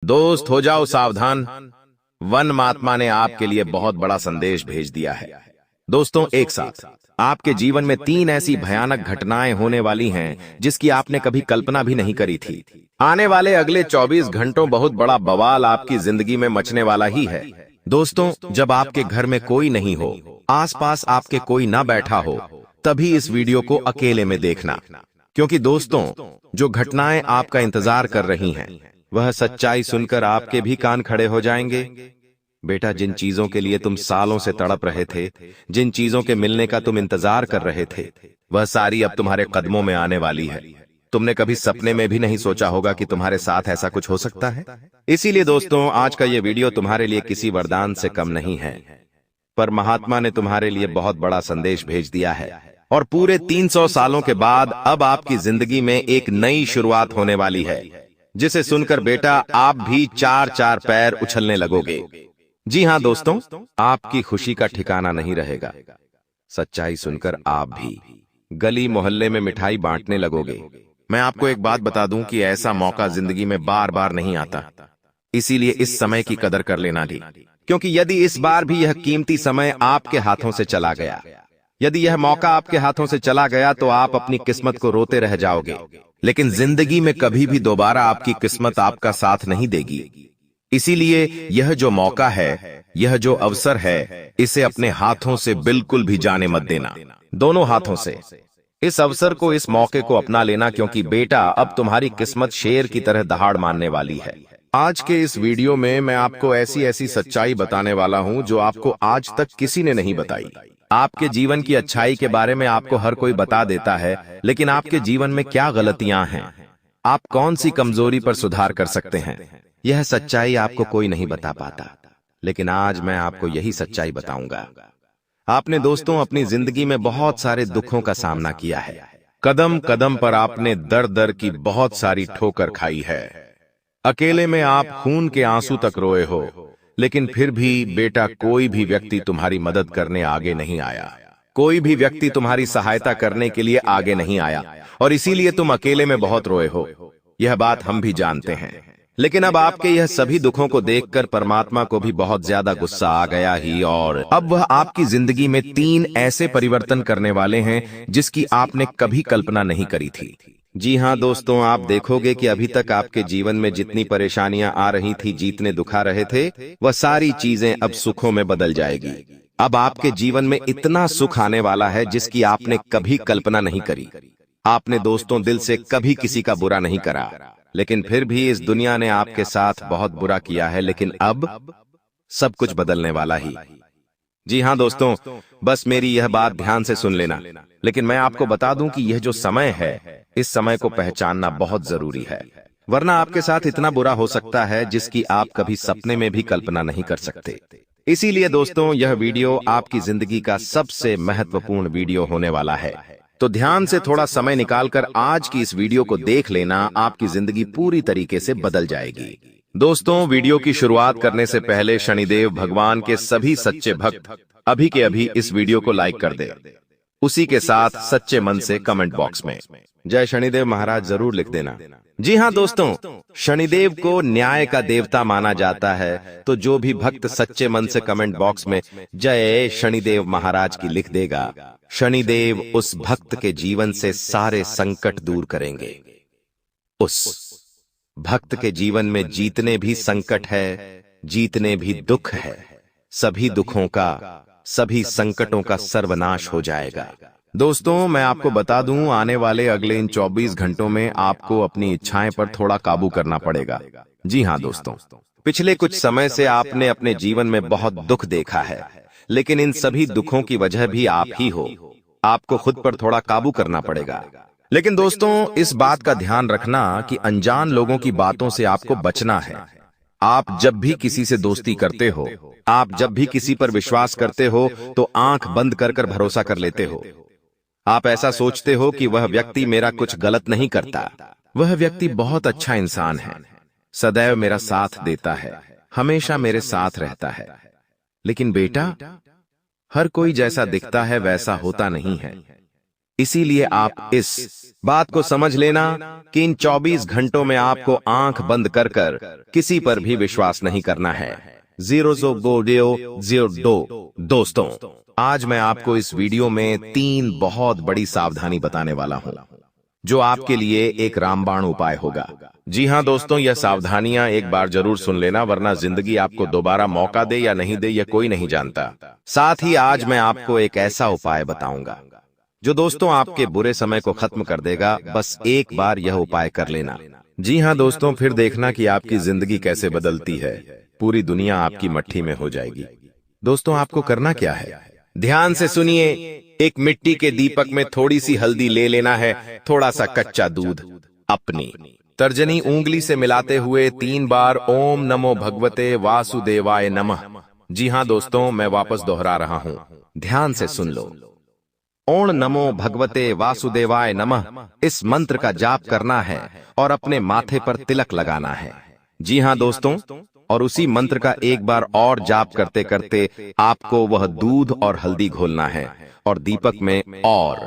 दोस्त हो जाओ सावधान, वन महात्मा ने आपके लिए बहुत बड़ा संदेश भेज दिया है। दोस्तों, एक साथ आपके जीवन में 3 ऐसी भयानक घटनाएं होने वाली हैं जिसकी आपने कभी कल्पना भी नहीं करी थी। आने वाले अगले 24 घंटों बहुत बड़ा बवाल आपकी जिंदगी में मचने वाला ही है। दोस्तों, जब आपके घर में कोई नहीं हो, आसपास आपके कोई ना बैठा हो, तभी इस वीडियो को अकेले में देखना, क्योंकि दोस्तों, जो घटनाएं आपका इंतजार कर रही हैं, वह सच्चाई सुनकर आपके भी कान खड़े हो जाएंगे। बेटा, जिन चीजों के लिए तुम सालों से तड़प रहे थे, जिन चीजों के मिलने का तुम इंतजार कर रहे थे, वह सारी अब तुम्हारे कदमों में आने वाली है। तुमने कभी सपने में भी नहीं सोचा होगा कि तुम्हारे साथ ऐसा कुछ हो सकता है। इसीलिए दोस्तों, आज का ये वीडियो तुम्हारे लिए किसी वरदान से कम नहीं है, पर महात्मा ने तुम्हारे लिए बहुत बड़ा संदेश भेज दिया है। और पूरे 300 सालों के बाद अब आपकी जिंदगी में एक नई शुरुआत होने वाली है, जिसे सुनकर बेटा आप भी 4-4 पैर उछलने लगोगे। जी हां दोस्तों, आपकी खुशी का ठिकाना नहीं रहेगा। सच्चाई सुनकर आप भी गली मोहल्ले में मिठाई बांटने लगोगे। मैं आपको एक बात बता दूं कि ऐसा मौका जिंदगी में बार बार नहीं आता, इसीलिए इस समय की कदर कर लेना भी, क्योंकि यदि इस बार भी यह कीमती समय आपके हाथों से चला गया, यदि यह मौका आपके हाथों से चला गया, तो आप अपनी किस्मत को रोते रह जाओगे। लेकिन जिंदगी में कभी भी दोबारा आपकी किस्मत आपका साथ नहीं देगी। इसीलिए यह जो मौका है, यह जो अवसर है, इसे अपने हाथों से बिल्कुल भी जाने मत देना। दोनों हाथों से इस अवसर को, इस मौके को अपना लेना, क्योंकि बेटा अब तुम्हारी किस्मत शेर की तरह दहाड़ मारने वाली है। आज के इस वीडियो में मैं आपको ऐसी ऐसी सच्चाई बताने वाला हूं जो आपको आज तक किसी ने नहीं बताई। आपके जीवन की अच्छाई के बारे में आपको हर कोई बता देता है, लेकिन आपके जीवन में क्या गलतियां हैं, आप कौन सी कमजोरी पर सुधार कर सकते हैं, यह सच्चाई आपको कोई नहीं बता पाता। लेकिन आज मैं आपको यही सच्चाई बताऊंगा। आपने दोस्तों अपनी जिंदगी में बहुत सारे दुखों का सामना किया है। कदम कदम पर आपने दर दर की बहुत सारी ठोकर खाई है। अकेले में आप खून के आंसू तक रोए हो, लेकिन फिर भी बेटा कोई भी व्यक्ति तुम्हारी मदद करने आगे नहीं आया। कोई भी व्यक्ति तुम्हारी सहायता करने के लिए आगे नहीं आया, और इसीलिए तुम अकेले में बहुत रोए हो। यह बात हम भी जानते हैं। लेकिन अब आपके यह सभी दुखों को देखकर परमात्मा को भी बहुत ज्यादा गुस्सा आ गया ही, और अब वह आपकी जिंदगी में 3 ऐसे परिवर्तन करने वाले हैं जिसकी आपने कभी कल्पना नहीं करी थी। जी हां दोस्तों, आप देखोगे कि अभी तक आपके जीवन में जितनी परेशानियां आ रही थी, जितने दुखा रहे थे, वह सारी चीजें अब सुखों में बदल जाएगी। अब आपके जीवन में इतना सुख आने वाला है जिसकी आपने कभी कल्पना नहीं करी। आपने दोस्तों दिल से कभी किसी का बुरा नहीं करा, लेकिन फिर भी इस दुनिया ने आपके साथ बहुत बुरा किया है। लेकिन अब सब कुछ बदलने वाला ही। जी हां दोस्तों, बस मेरी यह बात ध्यान से सुन लेना। लेकिन मैं आपको बता दूं कि यह जो समय है, इस समय को पहचानना बहुत जरूरी है, वरना आपके साथ इतना बुरा हो सकता है जिसकी आप कभी सपने में भी कल्पना नहीं कर सकते। इसीलिए दोस्तों, यह वीडियो आपकी जिंदगी का सबसे महत्वपूर्ण वीडियो होने वाला है। तो ध्यान से थोड़ा समय निकालकर आज की इस वीडियो को देख लेना, आपकी जिंदगी पूरी तरीके से बदल जाएगी। दोस्तों, वीडियो की शुरुआत करने से पहले शनिदेव भगवान के सभी सच्चे भक्त अभी के अभी इस वीडियो को लाइक कर दे। उसी के साथ सच्चे मन से कमेंट बॉक्स में जय शनिदेव महाराज जरूर लिख देना। जी हां दोस्तों, शनिदेव को न्याय का देवता माना जाता है, तो जो भी भक्त सच्चे मन से कमेंट बॉक्स में जय शनिदेव महाराज की लिख देगा, शनिदेव उस भक्त के जीवन से सारे संकट दूर करेंगे। उस भक्त के जीवन में जीतने भी संकट है, जीतने भी दुख है, सभी दुखों का, सभी संकटों का सर्वनाश हो जाएगा। दोस्तों, मैं आपको बता दूं, आने वाले अगले इन 24 घंटों में आपको अपनी इच्छाएं पर थोड़ा काबू करना पड़ेगा। जी हां दोस्तों, पिछले कुछ समय से आपने अपने जीवन में बहुत दुख देखा है, लेकिन इन सभी दुखों की वजह भी आप ही हो। आपको खुद पर थोड़ा काबू करना पड़ेगा। लेकिन दोस्तों, इस बात का ध्यान रखना कि अनजान लोगों की बातों से आपको बचना है। आप जब भी किसी से दोस्ती करते हो, आप जब भी किसी पर विश्वास करते हो, तो आंख बंद कर कर भरोसा कर लेते हो। आप ऐसा सोचते हो कि वह व्यक्ति मेरा कुछ गलत नहीं करता, वह व्यक्ति बहुत अच्छा इंसान है, सदैव मेरा साथ देता है, हमेशा मेरे साथ रहता है। लेकिन बेटा, हर कोई जैसा दिखता है वैसा होता नहीं है। इसीलिए आप इस बात को समझ लेना कि इन 24 घंटों में आपको आंख बंद कर कर किसी पर भी विश्वास नहीं करना है। दोस्तों, आज मैं आपको इस वीडियो में 3 बहुत बड़ी सावधानी बताने वाला हूं, जो आपके लिए एक रामबाण उपाय होगा। जी हां दोस्तों, यह सावधानियां एक बार जरूर सुन लेना, वरना जिंदगी आपको दोबारा मौका दे या नहीं दे यह कोई नहीं जानता। साथ ही आज मैं आपको एक ऐसा उपाय बताऊंगा जो दोस्तों आपके बुरे समय को खत्म कर देगा। बस एक बार यह उपाय कर लेना। जी हां दोस्तों, फिर देखना कि आपकी जिंदगी कैसे बदलती है। पूरी दुनिया आपकी मट्ठी में हो जाएगी। दोस्तों, आपको करना क्या है, ध्यान से सुनिए। एक मिट्टी के दीपक में थोड़ी सी हल्दी ले लेना है, थोड़ा सा कच्चा दूध अपनी तर्जनी उंगली से मिलाते हुए 3 बार ओम नमो भगवते वासुदेवाय नमः। जी हां दोस्तों, मैं वापस दोहरा रहा हूं, ध्यान से सुन लो। ओम नमो भगवते वासुदेवाय नमः इस मंत्र का जाप करना है और अपने माथे पर तिलक लगाना है। जी हां दोस्तों, और उसी मंत्र का एक बार और जाप करते करते आपको वह दूध और हल्दी घोलना है और दीपक में और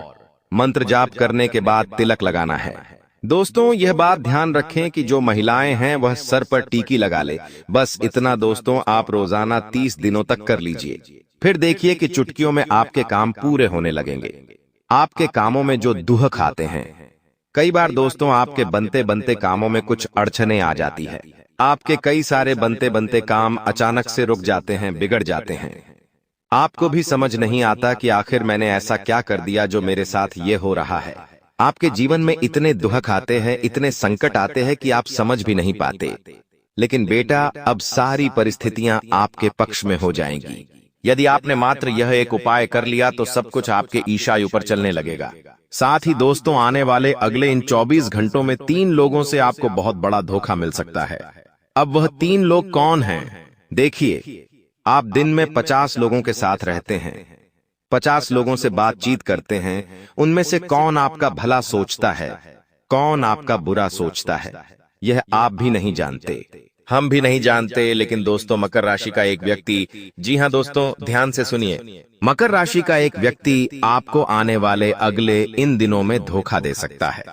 मंत्र जाप करने के बाद तिलक लगाना है। दोस्तों, यह बात ध्यान रखें कि जो महिलाएं हैं वह सर पर टीकी लगा ले। बस इतना दोस्तों, आप रोजाना 30 दिनों तक कर लीजिए। फिर देखिए कि चुटकियों में आपके काम पूरे होने लगेंगे। आपके कामों में जो दुहक आते हैं, कई बार दोस्तों आपके बनते बनते कामों में कुछ अड़चने आ जाती है। आपके कई सारे बनते बनते काम अचानक से रुक जाते हैं, बिगड़ जाते हैं। आपको भी समझ नहीं आता कि आखिर मैंने ऐसा क्या कर दिया जो मेरे साथ ये हो रहा है। आपके जीवन में इतने दुहक आते हैं, इतने संकट आते हैं कि आप समझ भी नहीं पाते। लेकिन बेटा, अब सारी परिस्थितियां आपके पक्ष में हो जाएंगी। यदि आपने मात्र यह एक उपाय कर लिया तो सब कुछ आपके ईशाई ऊपर चलने लगेगा। साथ ही दोस्तों, आने वाले अगले इन 24 घंटों में 3 लोगों से आपको बहुत बड़ा धोखा मिल सकता है। अब वह 3 लोग कौन हैं? देखिए, आप दिन में 50 लोगों के साथ रहते हैं, 50 लोगों से बातचीत करते हैं। उनमें से कौन आपका भला सोचता है, कौन आपका बुरा सोचता है, यह आप भी नहीं जानते, हम भी नहीं जानते। लेकिन दोस्तों, मकर राशि का एक व्यक्ति, जी हां दोस्तों, ध्यान से सुनिए, मकर राशि का एक व्यक्ति आपको आने वाले अगले इन दिनों में धोखा दे सकता है।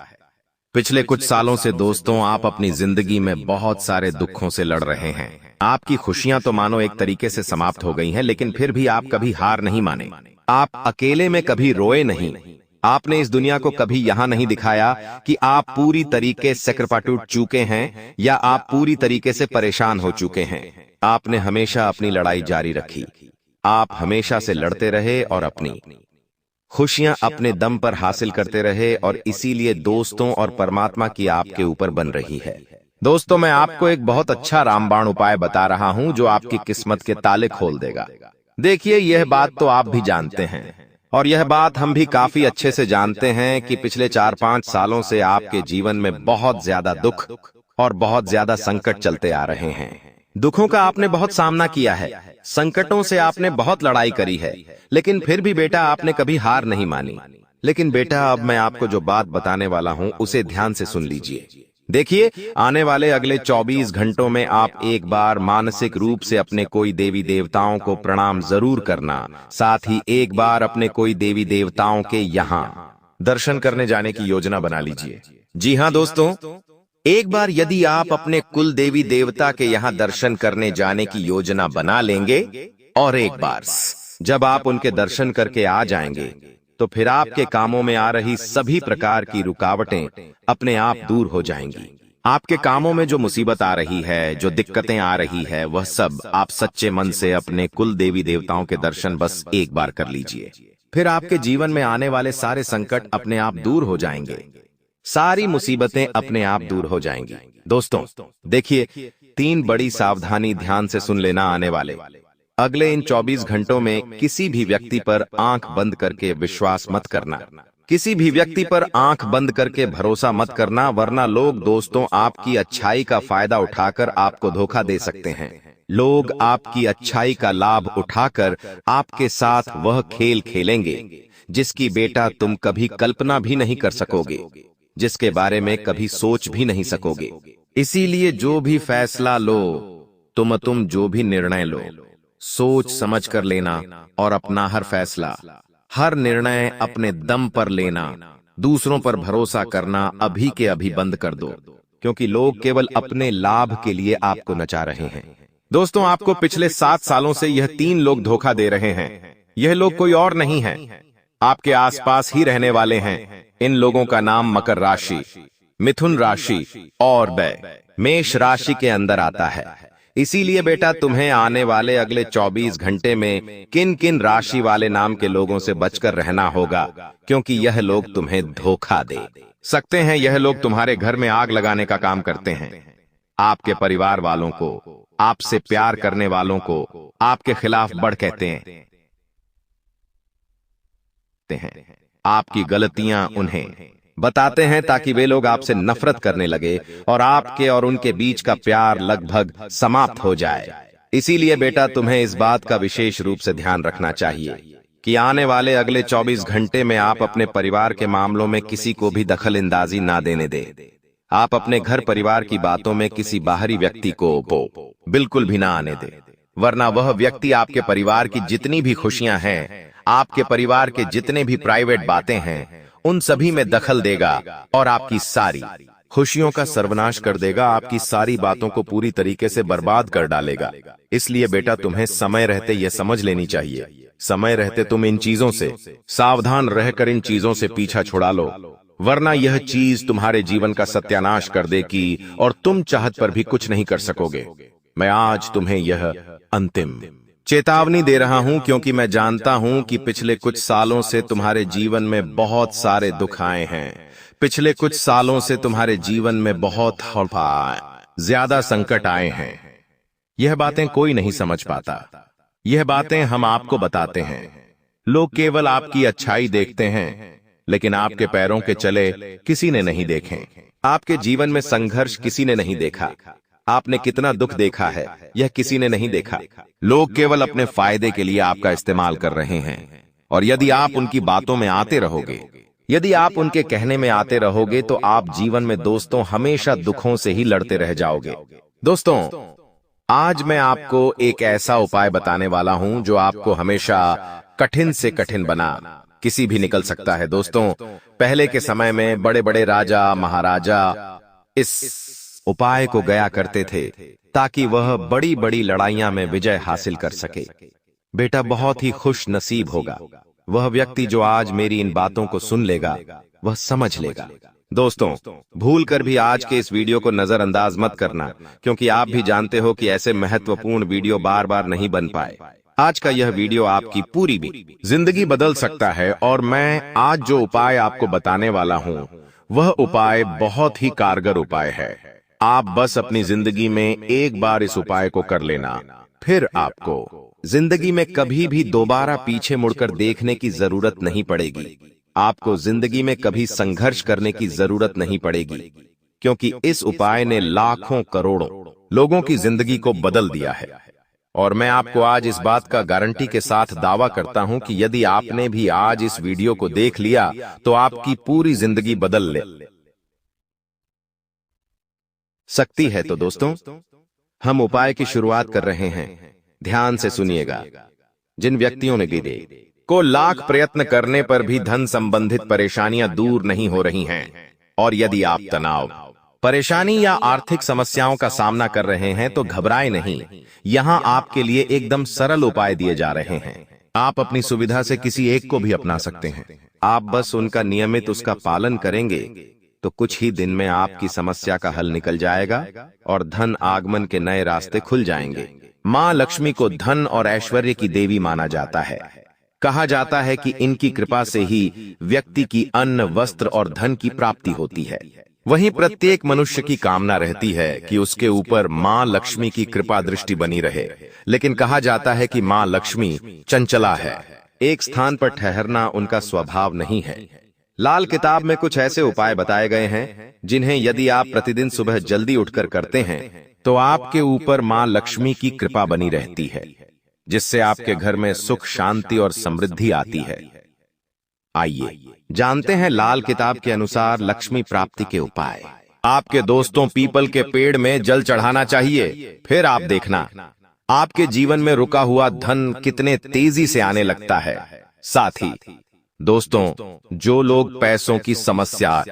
पिछले कुछ सालों से दोस्तों आप अपनी जिंदगी में बहुत सारे दुखों से लड़ रहे हैं। आपकी खुशियां तो मानो एक तरीके से समाप्त हो गई हैं, लेकिन फिर भी आप कभी हार नहीं माने। आप अकेले में कभी रोए नहीं। आपने इस दुनिया को कभी यहां नहीं दिखाया कि आप पूरी तरीके से कृपा टूट चुके हैं या आप पूरी तरीके से परेशान हो चुके हैं। आपने हमेशा अपनी लड़ाई जारी रखी। आप हमेशा से लड़ते रहे और अपनी खुशियां अपने दम पर हासिल करते रहे, और इसीलिए दोस्तों और परमात्मा की आपके ऊपर बन रही है। दोस्तों, मैं आपको एक बहुत अच्छा रामबाण उपाय बता रहा हूं जो आपकी किस्मत के ताले खोल देगा। देखिए, यह बात तो आप भी जानते हैं और यह बात हम भी काफी अच्छे से जानते हैं कि पिछले 4-5 सालों से आपके जीवन में बहुत ज्यादा दुख और बहुत ज्यादा संकट चलते आ रहे हैं। दुखों का आपने बहुत सामना किया है, संकटों से आपने बहुत लड़ाई करी है, लेकिन फिर भी बेटा आपने कभी हार नहीं मानी। लेकिन बेटा, अब मैं आपको जो बात बताने वाला हूं उसे ध्यान से सुन लीजिए। देखिए, आने वाले अगले 24 घंटों में आप एक बार मानसिक रूप से अपने कोई देवी देवताओं को प्रणाम जरूर करना। साथ ही एक बार अपने कोई देवी देवताओं के यहाँ दर्शन करने जाने की योजना बना लीजिए। जी हाँ दोस्तों, एक बार यदि आप अपने कुल देवी देवता के यहाँ दर्शन करने जाने की योजना बना लेंगे और एक बार जब आप उनके दर्शन करके आ जाएंगे, तो फिर आपके कामों में आ रही सभी प्रकार की रुकावटें अपने आप दूर हो जाएंगी। आपके कामों में जो मुसीबत आ रही है, जो दिक्कतें आ रही है, वह सब आप सच्चे मन से अपने कुल देवी देवताओं के दर्शन बस एक बार कर लीजिए। फिर आपके जीवन में आने वाले सारे संकट अपने आप दूर हो जाएंगे, सारी मुसीबतें अपने आप दूर हो जाएंगी। दोस्तों देखिए, 3 बड़ी सावधानी ध्यान से सुन लेना। आने वाले अगले इन 24 घंटों में किसी भी व्यक्ति पर आंख बंद करके विश्वास मत करना, किसी भी व्यक्ति पर आंख बंद करके भरोसा मत करना, वरना लोग दोस्तों आपकी अच्छाई का फायदा उठाकर आपको धोखा दे सकते हैं। लोग आपकी अच्छाई का लाभ उठाकर आपके साथ वह खेल खेलेंगे जिसकी बेटा तुम कभी कल्पना भी नहीं कर सकोगे, जिसके बारे में कभी सोच भी नहीं सकोगे। इसीलिए जो भी फैसला लो, तुम जो भी निर्णय लो, सोच समझ कर लेना और अपना हर फैसला हर निर्णय अपने दम पर लेना, दूसरों पर भरोसा करना अभी के अभी बंद कर दो, क्योंकि लोग केवल अपने लाभ के लिए आपको नचा रहे हैं। दोस्तों, आपको पिछले 7 सालों से यह 3 लोग धोखा दे रहे हैं। यह लोग कोई और नहीं है, आपके आसपास ही रहने वाले हैं। इन लोगों का नाम मकर राशि, मिथुन राशि और मेष राशि के अंदर आता है। इसीलिए बेटा, तुम्हें आने वाले अगले 24 घंटे में किन किन राशि वाले नाम के लोगों से बचकर रहना होगा, क्योंकि यह लोग तुम्हें धोखा दे सकते हैं। यह लोग तुम्हारे घर में आग लगाने का काम करते हैं। आपके परिवार वालों को, आपसे प्यार करने वालों को आपके खिलाफ बढ़ कहते हैं। आपकी गलतियां उन्हें बताते हैं ताकि वे लोग आपसे नफरत करने लगे और आपके और उनके बीच का प्यार लगभग समाप्त हो जाए। इसीलिए बेटा, तुम्हें इस बात का विशेष रूप से ध्यान रखना चाहिए कि आने वाले अगले 24 घंटे में आप अपने परिवार के मामलों में किसी को भी दखल अंदाजी ना देने दें। आप अपने घर परिवार की बातों में किसी बाहरी व्यक्ति को बिल्कुल भी ना आने दें, वरना वह व्यक्ति आपके परिवार की जितनी भी खुशियां हैं, आपके परिवार के जितने भी प्राइवेट बातें हैं, उन सभी में दखल देगा और आपकी सारी खुशियों का सर्वनाश कर देगा। आपकी सारी बातों को पूरी तरीके से बर्बाद कर डालेगा। इसलिए बेटा, तुम्हें समय रहते यह समझ लेनी चाहिए। समय रहते तुम इन चीजों से सावधान रहकर इन चीजों से पीछा छुड़ा लो, वरना यह चीज तुम्हारे जीवन का सत्यानाश कर देगी और तुम चाहत पर भी कुछ नहीं कर सकोगे। मैं आज तुम्हें यह अंतिम चेतावनी दे रहा हूं, क्योंकि मैं जानता हूं कि पिछले कुछ सालों से तुम्हारे जीवन में बहुत सारे दुख आए हैं। पिछले कुछ सालों से तुम्हारे जीवन में बहुत ज्यादा संकट आए हैं। यह बातें कोई नहीं समझ पाता। यह बातें हम आपको बताते हैं। लोग केवल आपकी अच्छाई देखते हैं, लेकिन आपके पैरों के चले किसी ने नहीं देखे। आपके जीवन में संघर्ष किसी ने नहीं देखा। आपने कितना दुख देखा है, यह किसी ने नहीं देखा। लोग केवल अपने फायदे के लिए आपका इस्तेमाल कर रहे हैं, और यदि आप उनकी बातों में आते रहोगे, यदि आप उनके कहने में आते रहोगे, तो आप जीवन में दोस्तों हमेशा दुखों से ही लड़ते रह जाओगे। दोस्तों, आज मैं आपको एक ऐसा उपाय बताने वाला हूं जो आपको हमेशा कठिन से कठिन बना किसी भी निकल सकता है। दोस्तों, पहले के समय में बड़े बड़े राजा महाराजा इस उपाय को गया करते थे ताकि वह बड़ी बड़ी लड़ाइयां में विजय हासिल कर सके। बेटा, बहुत ही खुश नसीब होगा वह व्यक्ति जो आज मेरी इन बातों को सुन लेगा, वह समझ लेगा। दोस्तों, भूल कर भी आज के इस वीडियो को नजरअंदाज मत करना, क्योंकि आप भी जानते हो कि ऐसे महत्वपूर्ण वीडियो बार बार नहीं बन पाए। आज का यह वीडियो आपकी पूरी भी जिंदगी बदल सकता है, और मैं आज जो उपाय आपको बताने वाला हूं, वह उपाय बहुत ही कारगर उपाय है। आप बस अपनी जिंदगी में एक बार इस उपाय को कर लेना, फिर आपको जिंदगी में कभी भी दोबारा पीछे मुड़कर देखने की जरूरत नहीं पड़ेगी। आपको जिंदगी में कभी संघर्ष करने की जरूरत नहीं पड़ेगी, क्योंकि इस उपाय ने लाखों करोड़ों लोगों की जिंदगी को बदल दिया है। और मैं आपको आज इस बात का गारंटी के साथ दावा करता हूं कि यदि आपने भी आज इस वीडियो को देख लिया, तो आपकी पूरी जिंदगी बदल ले सकती है। तो दोस्तों, हम उपाय की शुरुआत कर रहे हैं। ध्यान से सुनिएगा। जिन व्यक्तियों ने गिरे को लाख प्रयत्न करने पर भी धन संबंधित परेशानियां दूर नहीं हो रही हैं, और यदि आप तनाव, परेशानी या आर्थिक समस्याओं का सामना कर रहे हैं, तो घबराएं नहीं। यहां आपके लिए एकदम सरल उपाय दिए जा रहे हैं। आप अपनी सुविधा से किसी एक को भी अपना सकते हैं। आप बस उनका नियमित उसका पालन करेंगे, तो कुछ ही दिन में आपकी समस्या का हल निकल जाएगा और धन आगमन के नए रास्ते खुल जाएंगे। मां लक्ष्मी को धन और ऐश्वर्य की देवी माना जाता है। कहा जाता है कि इनकी कृपा से ही व्यक्ति की अन्न, वस्त्र और धन की प्राप्ति होती है। वहीं प्रत्येक मनुष्य की कामना रहती है कि उसके ऊपर मां लक्ष्मी की कृपा दृष्टि बनी रहे, लेकिन कहा जाता है कि मां लक्ष्मी चंचला है। एक स्थान पर ठहरना उनका स्वभाव नहीं है। लाल किताब में कुछ ऐसे उपाय बताए गए हैं जिन्हें यदि आप प्रतिदिन सुबह जल्दी उठकर करते हैं, तो आपके ऊपर मां लक्ष्मी की कृपा बनी रहती है, जिससे आपके घर में सुख, शांति और समृद्धि आती है। आइए जानते हैं लाल किताब के अनुसार लक्ष्मी प्राप्ति के उपाय। आपके दोस्तों, पीपल के पेड़ में जल चढ़ाना चाहिए। फिर आप देखना, आपके जीवन में रुका हुआ धन कितने तेजी से आने लगता है। साथ ही दोस्तों, जो लोग पैसों की समस्या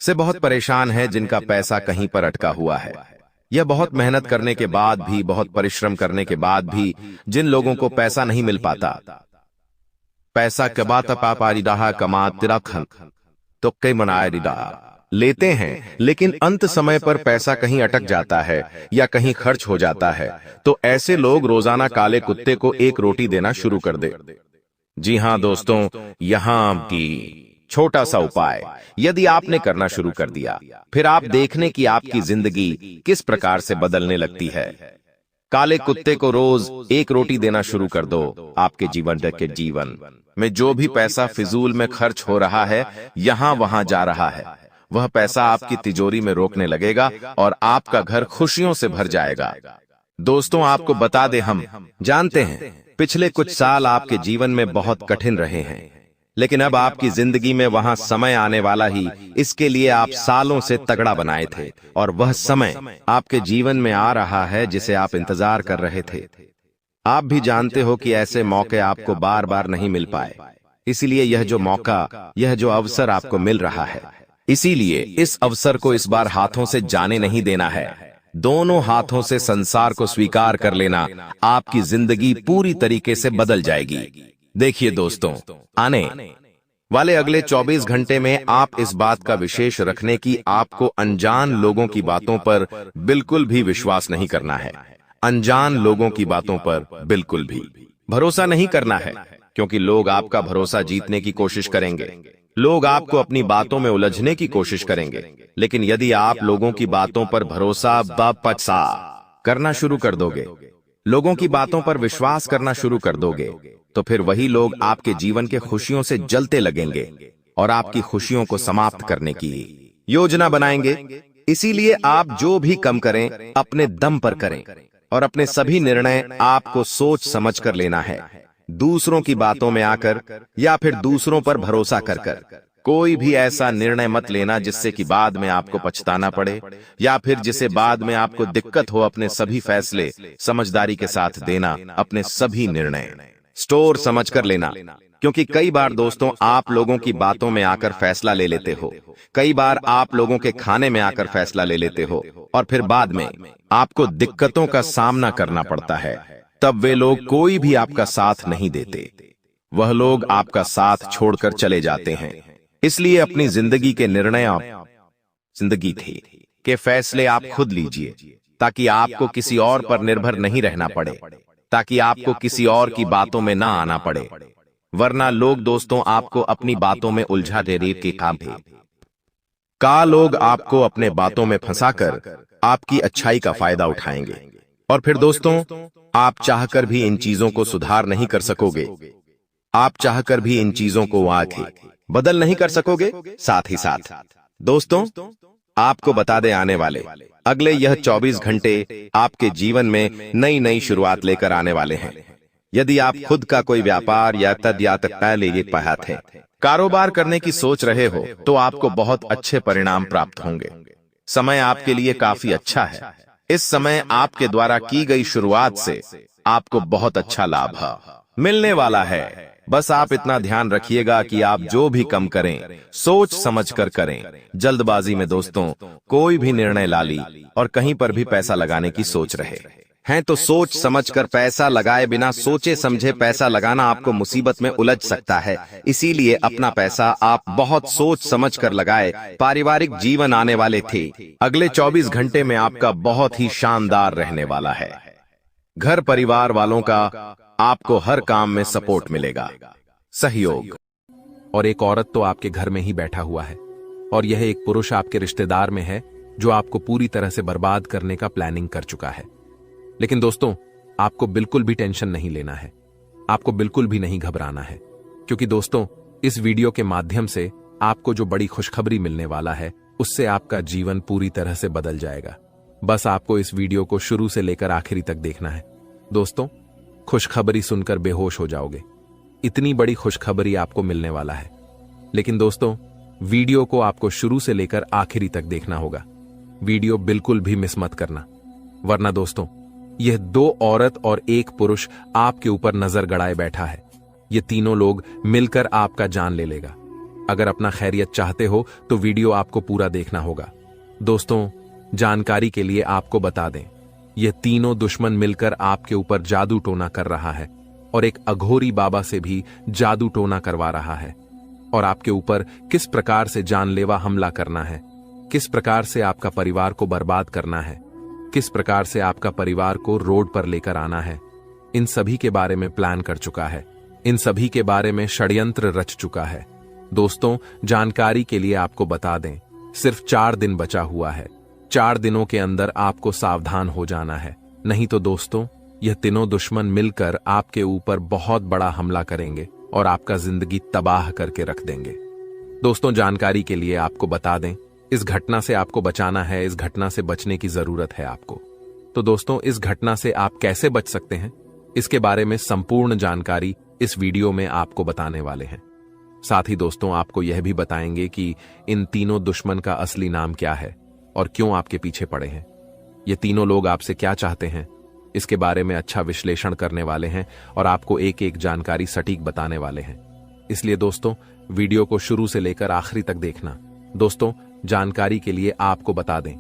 से बहुत परेशान है, जिनका पैसा कहीं पर अटका हुआ है, यह बहुत मेहनत करने के बाद भी, बहुत परिश्रम करने के बाद भी जिन लोगों को पैसा नहीं मिल पाता, पैसा कबाता पापारिडाहा कमा तिराखन तो कई मनाए रिडा लेते हैं, लेकिन अंत समय पर पैसा कहीं अटक जाता है या कहीं खर्च हो जाता है, तो ऐसे लोग रोजाना काले कुत्ते को एक रोटी देना शुरू कर दे। जी हां दोस्तों, यहां की छोटा सा उपाय यदि आपने करना शुरू कर दिया, फिर आप देखने की आपकी जिंदगी किस प्रकार से बदलने लगती है। काले कुत्ते को रोज एक रोटी देना शुरू कर दो। आपके जीवन में जो भी पैसा फिजूल में खर्च हो रहा है, यहां वहां जा रहा है, वह पैसा आपकी तिजोरी में रोकने लगेगा और आपका घर खुशियों से भर जाएगा। दोस्तों, आपको बता दें, हम जानते हैं पिछले कुछ साल आपके जीवन में बहुत कठिन रहे हैं, लेकिन अब आपकी जिंदगी में वहां समय आने वाला ही, इसके लिए आप सालों से तगड़ा बनाए थे, और वह समय आपके जीवन में आ रहा है जिसे आप इंतजार कर रहे थे। आप भी जानते हो कि ऐसे मौके आपको बार बार नहीं मिल पाए, इसीलिए यह जो मौका, यह जो अवसर आपको मिल रहा है, इसीलिए इस अवसर को इस बार हाथों से जाने नहीं देना है। दोनों हाथों से संसार को स्वीकार कर लेना, आपकी जिंदगी पूरी तरीके से बदल जाएगी। देखिए दोस्तों, आने वाले अगले 24 घंटे में आप इस बात का विशेष रखने की आपको अनजान लोगों की बातों पर बिल्कुल भी विश्वास नहीं करना है। अनजान लोगों की बातों पर बिल्कुल भी भरोसा नहीं करना है, क्योंकि लोग आपका भरोसा जीतने की कोशिश करेंगे, लोग आपको अपनी बातों में उलझने की कोशिश करेंगे। लेकिन यदि आप लोगों की बातों पर भरोसा बपचा करना शुरू कर दोगे, लोगों की बातों पर विश्वास करना शुरू कर दोगे, तो फिर वही लोग आपके जीवन के खुशियों से जलते लगेंगे और आपकी खुशियों को समाप्त करने की योजना बनाएंगे। इसीलिए आप जो भी कम करें, अपने दम पर करें, और अपने सभी निर्णय आपको सोच समझ कर लेना है। दूसरों की बातों में आकर या फिर दूसरों पर भरोसा कर कोई भी ऐसा निर्णय मत लेना जिससे कि बाद में आपको पछताना पड़े, या फिर जिसे बाद में आपको दिक्कत हो। अपने सभी फैसले समझदारी के साथ देना, अपने सभी निर्णय स्टोर समझ कर लेना, क्योंकि कई बार दोस्तों, आप लोगों की बातों में आकर फैसला ले लेते हो, कई बार आप लोगों के खाने में आकर फैसला ले लेते हो, और फिर बाद में आपको दिक्कतों का सामना करना पड़ता है। तब वे लोग कोई भी आपका साथ नहीं देते, वह लोग आपका साथ छोड़कर चले जाते हैं। इसलिए अपनी जिंदगी के निर्णय, जिंदगी के फैसले आप खुद लीजिए, ताकि आपको किसी और पर निर्भर नहीं रहना पड़े, ताकि आपको किसी और की बातों में ना आना पड़े, वरना लोग दोस्तों आपको अपनी बातों में उलझा दे रहे के काम का लोग आपको अपने बातों में फंसाकर आपकी अच्छाई का फायदा उठाएंगे, और फिर दोस्तों आप चाहकर भी इन चीजों को सुधार नहीं कर सकोगे, आप चाहकर भी इन चीजों को आके बदल नहीं कर सकोगे। साथ ही साथ दोस्तों, आपको बता दे, आने वाले अगले यह 24 घंटे आपके जीवन में नई नई शुरुआत लेकर आने वाले हैं। यदि आप खुद का कोई व्यापार या पहले पहात है, कारोबार करने की सोच रहे हो, तो आपको बहुत अच्छे परिणाम प्राप्त होंगे। समय आपके लिए काफी अच्छा है। इस समय आपके द्वारा की गई शुरुआत से आपको बहुत अच्छा लाभ मिलने वाला है। बस आप इतना ध्यान रखिएगा कि आप जो भी कम करें, सोच समझ कर करें। जल्दबाजी में दोस्तों कोई भी निर्णय ला ली और कहीं पर भी पैसा लगाने की सोच रहे हैं, तो सोच समझकर पैसा लगाए बिना सोचे समझे पैसा लगाना आपको मुसीबत में उलझ सकता है। इसीलिए अपना पैसा आप बहुत सोच समझ कर लगाए। पारिवारिक जीवन आने वाले थे, अगले 24 घंटे में आपका बहुत ही शानदार रहने वाला है। घर परिवार वालों का आपको हर काम में सपोर्ट मिलेगा, सहयोग। और एक औरत तो आपके घर में ही बैठा हुआ है, और यह एक पुरुष आपके रिश्तेदार में है जो आपको पूरी तरह से बर्बाद करने का प्लानिंग कर चुका है। लेकिन दोस्तों, आपको बिल्कुल भी टेंशन नहीं लेना है, आपको बिल्कुल भी नहीं घबराना है, क्योंकि दोस्तों इस वीडियो के माध्यम से आपको जो बड़ी खुशखबरी मिलने वाला है, उससे आपका जीवन पूरी तरह से बदल जाएगा। बस आपको इस वीडियो को शुरू से लेकर आखिरी तक देखना है। दोस्तों, खुशखबरी सुनकर बेहोश हो जाओगे, इतनी बड़ी खुशखबरी आपको मिलने वाला है। लेकिन दोस्तों, वीडियो को आपको शुरू से लेकर आखिरी तक देखना होगा। वीडियो बिल्कुल भी मिस मत करना, वरना दोस्तों यह 2 औरत और 1 पुरुष आपके ऊपर नजर गड़ाए बैठा है। ये तीनों लोग मिलकर आपका जान ले लेगा। अगर अपना खैरियत चाहते हो तो वीडियो आपको पूरा देखना होगा। दोस्तों, जानकारी के लिए आपको बता दें, ये तीनों दुश्मन मिलकर आपके ऊपर जादू टोना कर रहा है और एक अघोरी बाबा से भी जादू टोना करवा रहा है और आपके ऊपर किस प्रकार से जानलेवा हमला करना है, किस प्रकार से आपका परिवार को बर्बाद करना है, किस प्रकार से आपका परिवार को रोड पर लेकर आना है, इन सभी के बारे में प्लान कर चुका है। इन सभी के बारे में षड्यंत्र रच चुका है। दोस्तों, जानकारी के लिए आपको बता दें, सिर्फ 4 दिन बचा हुआ है। 4 दिनों के अंदर आपको सावधान हो जाना है, नहीं तो दोस्तों यह तीनों दुश्मन मिलकर आपके ऊपर बहुत बड़ा हमला करेंगे और आपका जिंदगी तबाह करके रख देंगे। दोस्तों, जानकारी के लिए आपको बता दें, इस घटना से आपको बचाना है, इस घटना से बचने की जरूरत है आपको। तो दोस्तों, इस घटना से आप कैसे बच सकते हैं, इसके बारे में संपूर्ण जानकारी इस वीडियो में आपको बताने वाले हैं। साथ ही दोस्तों, आपको यह भी बताएंगे कि इन तीनों दुश्मन का असली नाम क्या है और क्यों आपके पीछे पड़े हैं। ये तीनों लोग आपसे क्या चाहते हैं, इसके बारे में अच्छा विश्लेषण करने वाले हैं और आपको एक एक जानकारी सटीक बताने वाले हैं। इसलिए दोस्तों, वीडियो को शुरू से लेकर आखिरी तक देखना। दोस्तों, जानकारी के लिए आपको बता दें,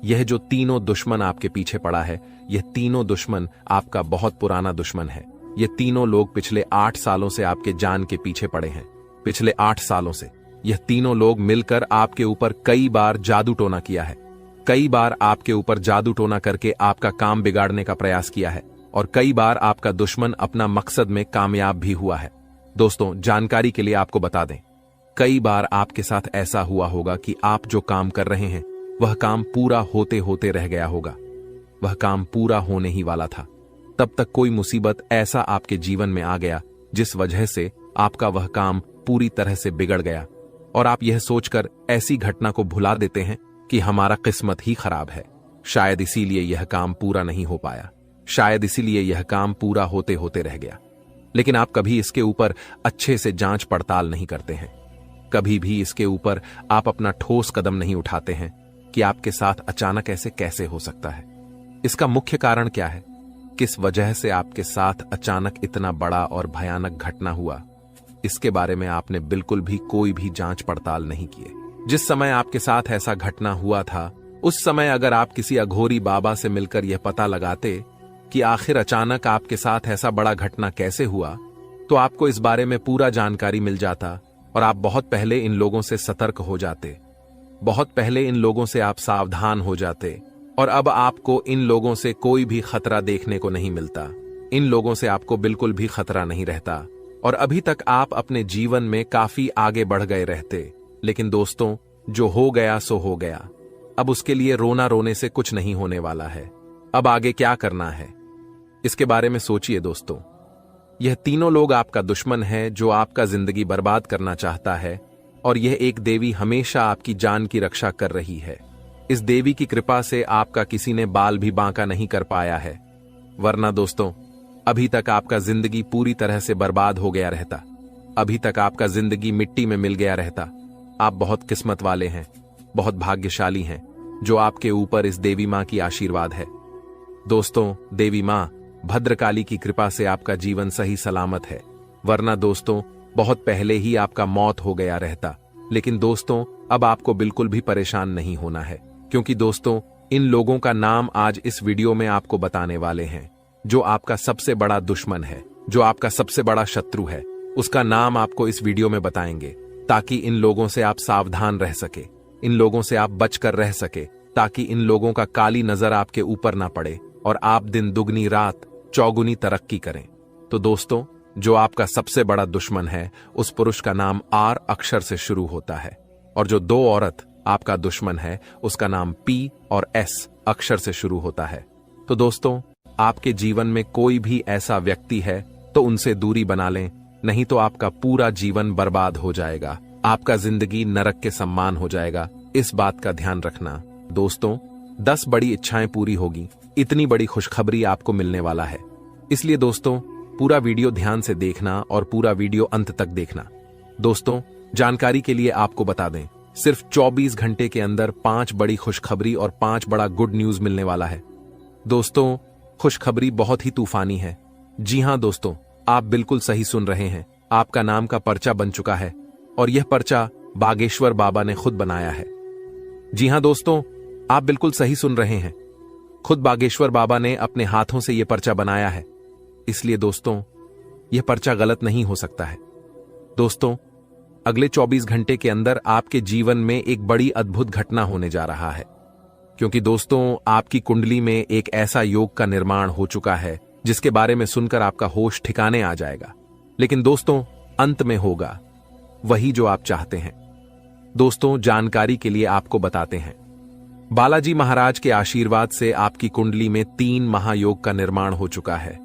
यह जो तीनों दुश्मन आपके पीछे पड़ा है, यह तीनों दुश्मन आपका बहुत पुराना दुश्मन है। ये तीनों लोग पिछले 8 सालों से आपके जान के पीछे पड़े हैं। पिछले 8 सालों से यह तीनों लोग मिलकर आपके ऊपर कई बार जादू टोना किया है। कई बार आपके ऊपर जादू टोना करके आपका काम बिगाड़ने का प्रयास किया है और कई बार आपका दुश्मन अपना मकसद में कामयाब भी हुआ है। दोस्तों, जानकारी के लिए आपको बता दें, कई बार आपके साथ ऐसा हुआ होगा कि आप जो काम कर रहे हैं वह काम पूरा होते होते रह गया होगा। वह काम पूरा होने ही वाला था, तब तक कोई मुसीबत ऐसा आपके जीवन में आ गया जिस वजह से आपका वह काम पूरी तरह से बिगड़ गया और आप यह सोचकर ऐसी घटना को भुला देते हैं कि हमारा किस्मत ही खराब है, शायद इसीलिए यह काम पूरा नहीं हो पाया, शायद इसीलिए यह काम पूरा होते होते रह गया। लेकिन आप कभी इसके ऊपर अच्छे से जांच पड़ताल नहीं करते हैं। कभी भी इसके ऊपर आप अपना ठोस कदम नहीं उठाते हैं कि आपके साथ अचानक ऐसे कैसे हो सकता है, इसका मुख्य कारण क्या है, किस वजह से आपके साथ अचानक इतना बड़ा और भयानक घटना हुआ। इसके बारे में आपने बिल्कुल भी कोई भी जांच पड़ताल नहीं किए। जिस समय आपके साथ ऐसा घटना हुआ था, उस समय अगर आप किसी अघोरी बाबा से मिलकर यह पता लगाते कि आखिर अचानक आपके साथ ऐसा बड़ा घटना कैसे हुआ, तो आपको इस बारे में पूरा जानकारी मिल जाता और आप बहुत पहले इन लोगों से सतर्क हो जाते, बहुत पहले इन लोगों से आप सावधान हो जाते और अब आपको इन लोगों से कोई भी खतरा देखने को नहीं मिलता। इन लोगों से आपको बिल्कुल भी खतरा नहीं रहता और अभी तक आप अपने जीवन में काफी आगे बढ़ गए रहते। लेकिन दोस्तों, जो हो गया सो हो गया। अब उसके लिए रोना रोने से कुछ नहीं होने वाला है। अब आगे क्या करना है, इसके बारे में सोचिए दोस्तों। यह तीनों लोग आपका दुश्मन है जो आपका जिंदगी बर्बाद करना चाहता है और यह एक देवी हमेशा आपकी जान की रक्षा कर रही है। इस देवी की कृपा से आपका किसी ने बाल भी बांका नहीं कर पाया है, वरना दोस्तों अभी तक आपका जिंदगी पूरी तरह से बर्बाद हो गया रहता। अभी तक आपका जिंदगी मिट्टी में मिल गया रहता। आप बहुत किस्मत वाले हैं, बहुत भाग्यशाली हैं जो आपके ऊपर इस देवी मां की आशीर्वाद है। दोस्तों, देवी मां भद्रकाली की कृपा से आपका जीवन सही सलामत है, वरना दोस्तों बहुत पहले ही आपका मौत हो गया रहता। लेकिन दोस्तों, अब आपको बिल्कुल भी परेशान नहीं होना है, क्योंकि दोस्तों इन लोगों का नाम आज इस वीडियो में आपको बताने वाले हैं। जो आपका सबसे बड़ा दुश्मन है, जो आपका सबसे बड़ा शत्रु है, उसका नाम आपको इस वीडियो में बताएंगे ताकि इन लोगों से आप सावधान रह सके, इन लोगों से आप बचकर रह सके, ताकि इन लोगों का काली नजर आपके ऊपर ना पड़े और आप दिन दुगनी रात चौगुनी तरक्की करें। तो दोस्तों, जो आपका सबसे बड़ा दुश्मन है, उस पुरुष का नाम आर अक्षर से शुरू होता है और जो 2 औरत आपका दुश्मन है, उसका नाम पी और एस अक्षर से शुरू होता है। तो दोस्तों, आपके जीवन में कोई भी ऐसा व्यक्ति है तो उनसे दूरी बना लें, नहीं तो आपका पूरा जीवन बर्बाद हो जाएगा, आपका जिंदगी नरक के सम्मान हो जाएगा। इस बात का ध्यान रखना। दोस्तों, 10 बड़ी इच्छाएं पूरी होगी, इतनी बड़ी खुशखबरी आपको मिलने वाला है। इसलिए दोस्तों, पूरा वीडियो ध्यान से देखना और पूरा वीडियो अंत तक देखना। दोस्तों, जानकारी के लिए आपको बता दें, सिर्फ 24 घंटे के अंदर 5 बड़ी खुशखबरी और 5 बड़ा गुड न्यूज मिलने वाला है। दोस्तों, खुशखबरी बहुत ही तूफानी है। जी हां दोस्तों, आप बिल्कुल सही सुन रहे हैं। आपका नाम का पर्चा बन चुका है और यह पर्चा बागेश्वर बाबा ने खुद बनाया है। जी हां दोस्तों, आप बिल्कुल सही सुन रहे हैं। खुद बागेश्वर बाबा ने अपने हाथों से यह पर्चा बनाया है, इसलिए दोस्तों यह पर्चा गलत नहीं हो सकता है। दोस्तों, अगले 24 घंटे के अंदर आपके जीवन में एक बड़ी अद्भुत घटना होने जा रहा है, क्योंकि दोस्तों आपकी कुंडली में एक ऐसा योग का निर्माण हो चुका है जिसके बारे में सुनकर आपका होश ठिकाने आ जाएगा। लेकिन दोस्तों, अंत में होगा वही जो आप चाहते हैं। दोस्तों, जानकारी के लिए आपको बताते हैं, बालाजी महाराज के आशीर्वाद से आपकी कुंडली में 3 महायोग का निर्माण हो चुका है।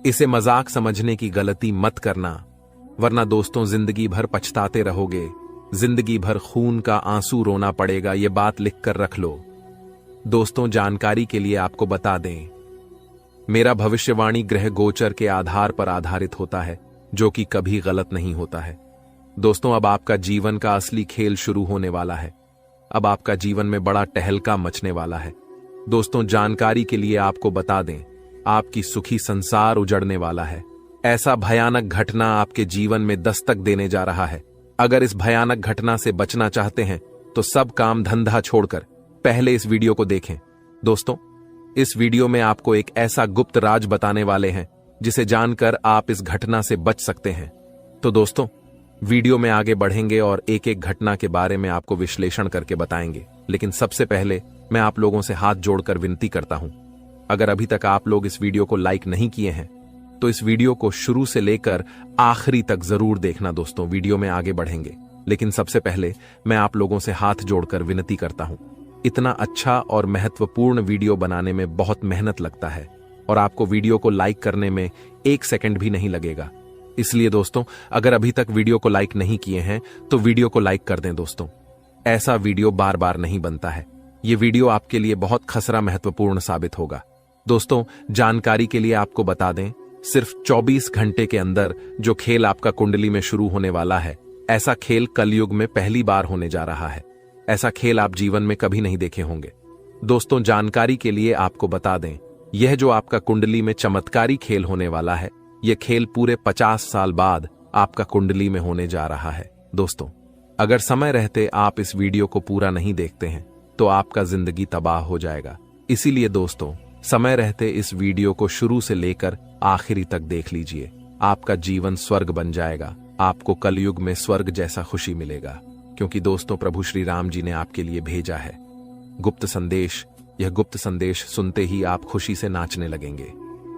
इसे मजाक समझने की गलती मत करना, वरना दोस्तों जिंदगी भर पछताते रहोगे, जिंदगी भर खून का आंसू रोना पड़ेगा। यह बात लिखकर रख लो। दोस्तों, जानकारी के लिए आपको बता दें, मेरा भविष्यवाणी ग्रह गोचर के आधार पर आधारित होता है, जो कि कभी गलत नहीं होता है। दोस्तों, अब आपका जीवन का असली खेल शुरू होने वाला है। अब आपका जीवन में बड़ा टहलका मचने वाला है। दोस्तों, जानकारी के लिए आपको बता दें, आपकी सुखी संसार उजड़ने वाला है। ऐसा भयानक घटना आपके जीवन में दस्तक देने जा रहा है। अगर इस भयानक घटना से बचना चाहते हैं तो सब काम धंधा छोड़कर पहले इस वीडियो को देखें। दोस्तों, इस वीडियो में आपको एक ऐसा गुप्त राज बताने वाले हैं जिसे जानकर आप इस घटना से बच सकते हैं। तो दोस्तों, वीडियो में आगे बढ़ेंगे और एक एक घटना के बारे में आपको विश्लेषण करके बताएंगे। लेकिन सबसे पहले मैं आप लोगों से हाथ जोड़कर विनती करता हूं, अगर अभी तक आप लोग इस वीडियो को लाइक नहीं किए हैं तो इस वीडियो को शुरू से लेकर आखिरी तक जरूर देखना। दोस्तों, वीडियो में आगे बढ़ेंगे, लेकिन सबसे पहले मैं आप लोगों से हाथ जोड़कर विनती करता हूं। इतना अच्छा और महत्वपूर्ण वीडियो बनाने में बहुत मेहनत लगता है और आपको वीडियो को लाइक करने में 1 सेकंड भी नहीं लगेगा। इसलिए दोस्तों, अगर अभी तक वीडियो को लाइक नहीं किए हैं तो वीडियो को लाइक कर दें। दोस्तों, ऐसा वीडियो बार बार नहीं बनता है। यह वीडियो आपके लिए बहुत खसरा महत्वपूर्ण साबित होगा। दोस्तों, जानकारी के लिए आपको बता दें, सिर्फ 24 घंटे के अंदर जो खेल आपका कुंडली में शुरू होने वाला है, ऐसा खेल कलयुग में पहली बार होने जा रहा है। ऐसा खेल आप जीवन में कभी नहीं देखे होंगे। दोस्तों, जानकारी के लिए आपको बता दें, यह जो आपका कुंडली में चमत्कारी खेल होने वाला है, यह खेल पूरे 50 साल बाद आपका कुंडली में होने जा रहा है। दोस्तों, अगर समय रहते आप इस वीडियो को पूरा नहीं देखते हैं तो आपका जिंदगी तबाह हो जाएगा। इसीलिए दोस्तों, समय रहते इस वीडियो को शुरू से लेकर आखिरी तक देख लीजिए। आपका जीवन स्वर्ग बन जाएगा। आपको कलयुग में स्वर्ग जैसा खुशी मिलेगा, क्योंकि दोस्तों प्रभु श्री राम जी ने आपके लिए भेजा है गुप्त संदेश। यह गुप्त संदेश सुनते ही आप खुशी से नाचने लगेंगे,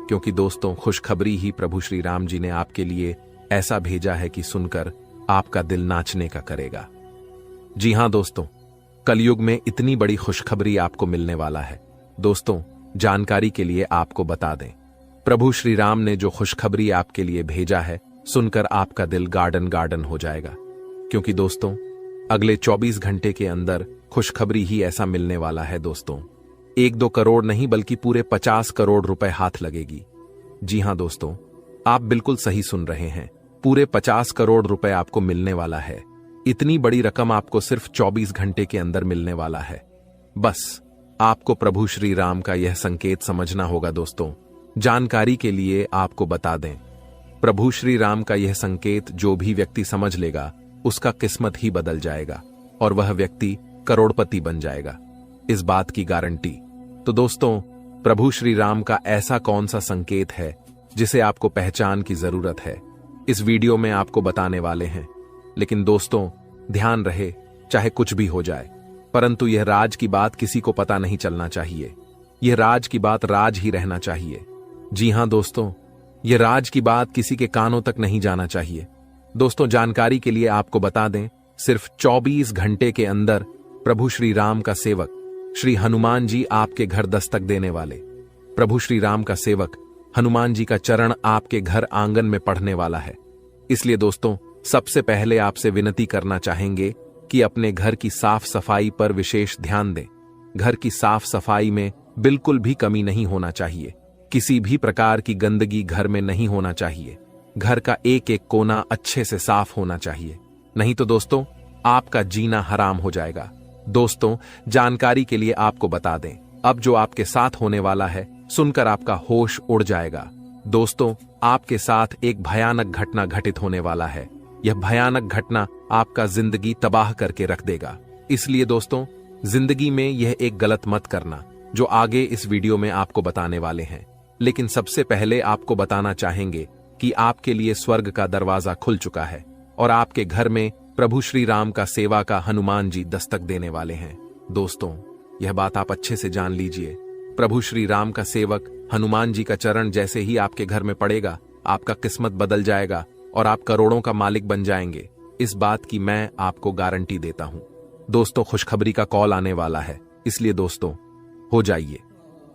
क्योंकि दोस्तों खुशखबरी ही प्रभु श्री राम जी ने आपके लिए ऐसा भेजा है कि सुनकर आपका दिल नाचने का करेगा। जी हां दोस्तों, कलयुग में इतनी बड़ी खुशखबरी आपको मिलने वाला है। दोस्तों, जानकारी के लिए आपको बता दें, प्रभु श्री राम ने जो खुशखबरी आपके लिए भेजा है, सुनकर आपका दिल गार्डन गार्डन हो जाएगा, क्योंकि दोस्तों अगले 24 घंटे के अंदर खुशखबरी ही ऐसा मिलने वाला है। दोस्तों, 1-2 करोड़ नहीं बल्कि पूरे 50 करोड़ रुपए हाथ लगेगी। जी हां दोस्तों, आप बिल्कुल सही सुन रहे हैं, पूरे 50 करोड़ रुपए आपको मिलने वाला है। इतनी बड़ी रकम आपको सिर्फ 24 घंटे के अंदर मिलने वाला है। बस आपको प्रभु श्री राम का यह संकेत समझना होगा। दोस्तों, जानकारी के लिए आपको बता दें, प्रभु श्री राम का यह संकेत जो भी व्यक्ति समझ लेगा उसका किस्मत ही बदल जाएगा और वह व्यक्ति करोड़पति बन जाएगा, इस बात की गारंटी। तो दोस्तों, प्रभु श्री राम का ऐसा कौन सा संकेत है जिसे आपको पहचान की जरूरत है, इस वीडियो में आपको बताने वाले हैं। लेकिन दोस्तों, ध्यान रहे, चाहे कुछ भी हो जाए, परंतु यह राज की बात किसी को पता नहीं चलना चाहिए। यह राज की बात राज ही रहना चाहिए। जी हां दोस्तों, यह राज की बात किसी के कानों तक नहीं जाना चाहिए। दोस्तों, जानकारी के लिए आपको बता दें, सिर्फ 24 घंटे के अंदर प्रभु श्री राम का सेवक श्री हनुमान जी आपके घर दस्तक देने वाले। प्रभु श्री राम का सेवक हनुमान जी का चरण आपके घर आंगन में पढ़ने वाला है। इसलिए दोस्तों, सबसे पहले आपसे विनती करना चाहेंगे कि अपने घर की साफ सफाई पर विशेष ध्यान दें। घर की साफ सफाई में बिल्कुल भी कमी नहीं होना चाहिए। किसी भी प्रकार की गंदगी घर में नहीं होना चाहिए। घर का एक एक कोना अच्छे से साफ होना चाहिए, नहीं तो दोस्तों आपका जीना हराम हो जाएगा। दोस्तों, जानकारी के लिए आपको बता दें, अब जो आपके साथ होने वाला है सुनकर आपका होश उड़ जाएगा। दोस्तों, आपके साथ एक भयानक घटना घटित होने वाला है। यह भयानक घटना आपका जिंदगी तबाह करके रख देगा। इसलिए दोस्तों, जिंदगी में यह एक गलत मत करना, जो आगे इस वीडियो में आपको बताने वाले हैं। लेकिन सबसे पहले आपको बताना चाहेंगे कि आपके लिए स्वर्ग का दरवाजा खुल चुका है और आपके घर में प्रभु श्री राम का सेवा का हनुमान जी दस्तक देने वाले हैं। दोस्तों, यह बात आप अच्छे से जान लीजिए। प्रभु श्री राम का सेवक हनुमान जी का चरण जैसे ही आपके घर में पड़ेगा, आपका किस्मत बदल जाएगा और आप करोड़ों का मालिक बन जाएंगे। इस बात की मैं आपको गारंटी देता हूं। दोस्तों, खुशखबरी का कॉल आने वाला है, इसलिए दोस्तों हो जाइए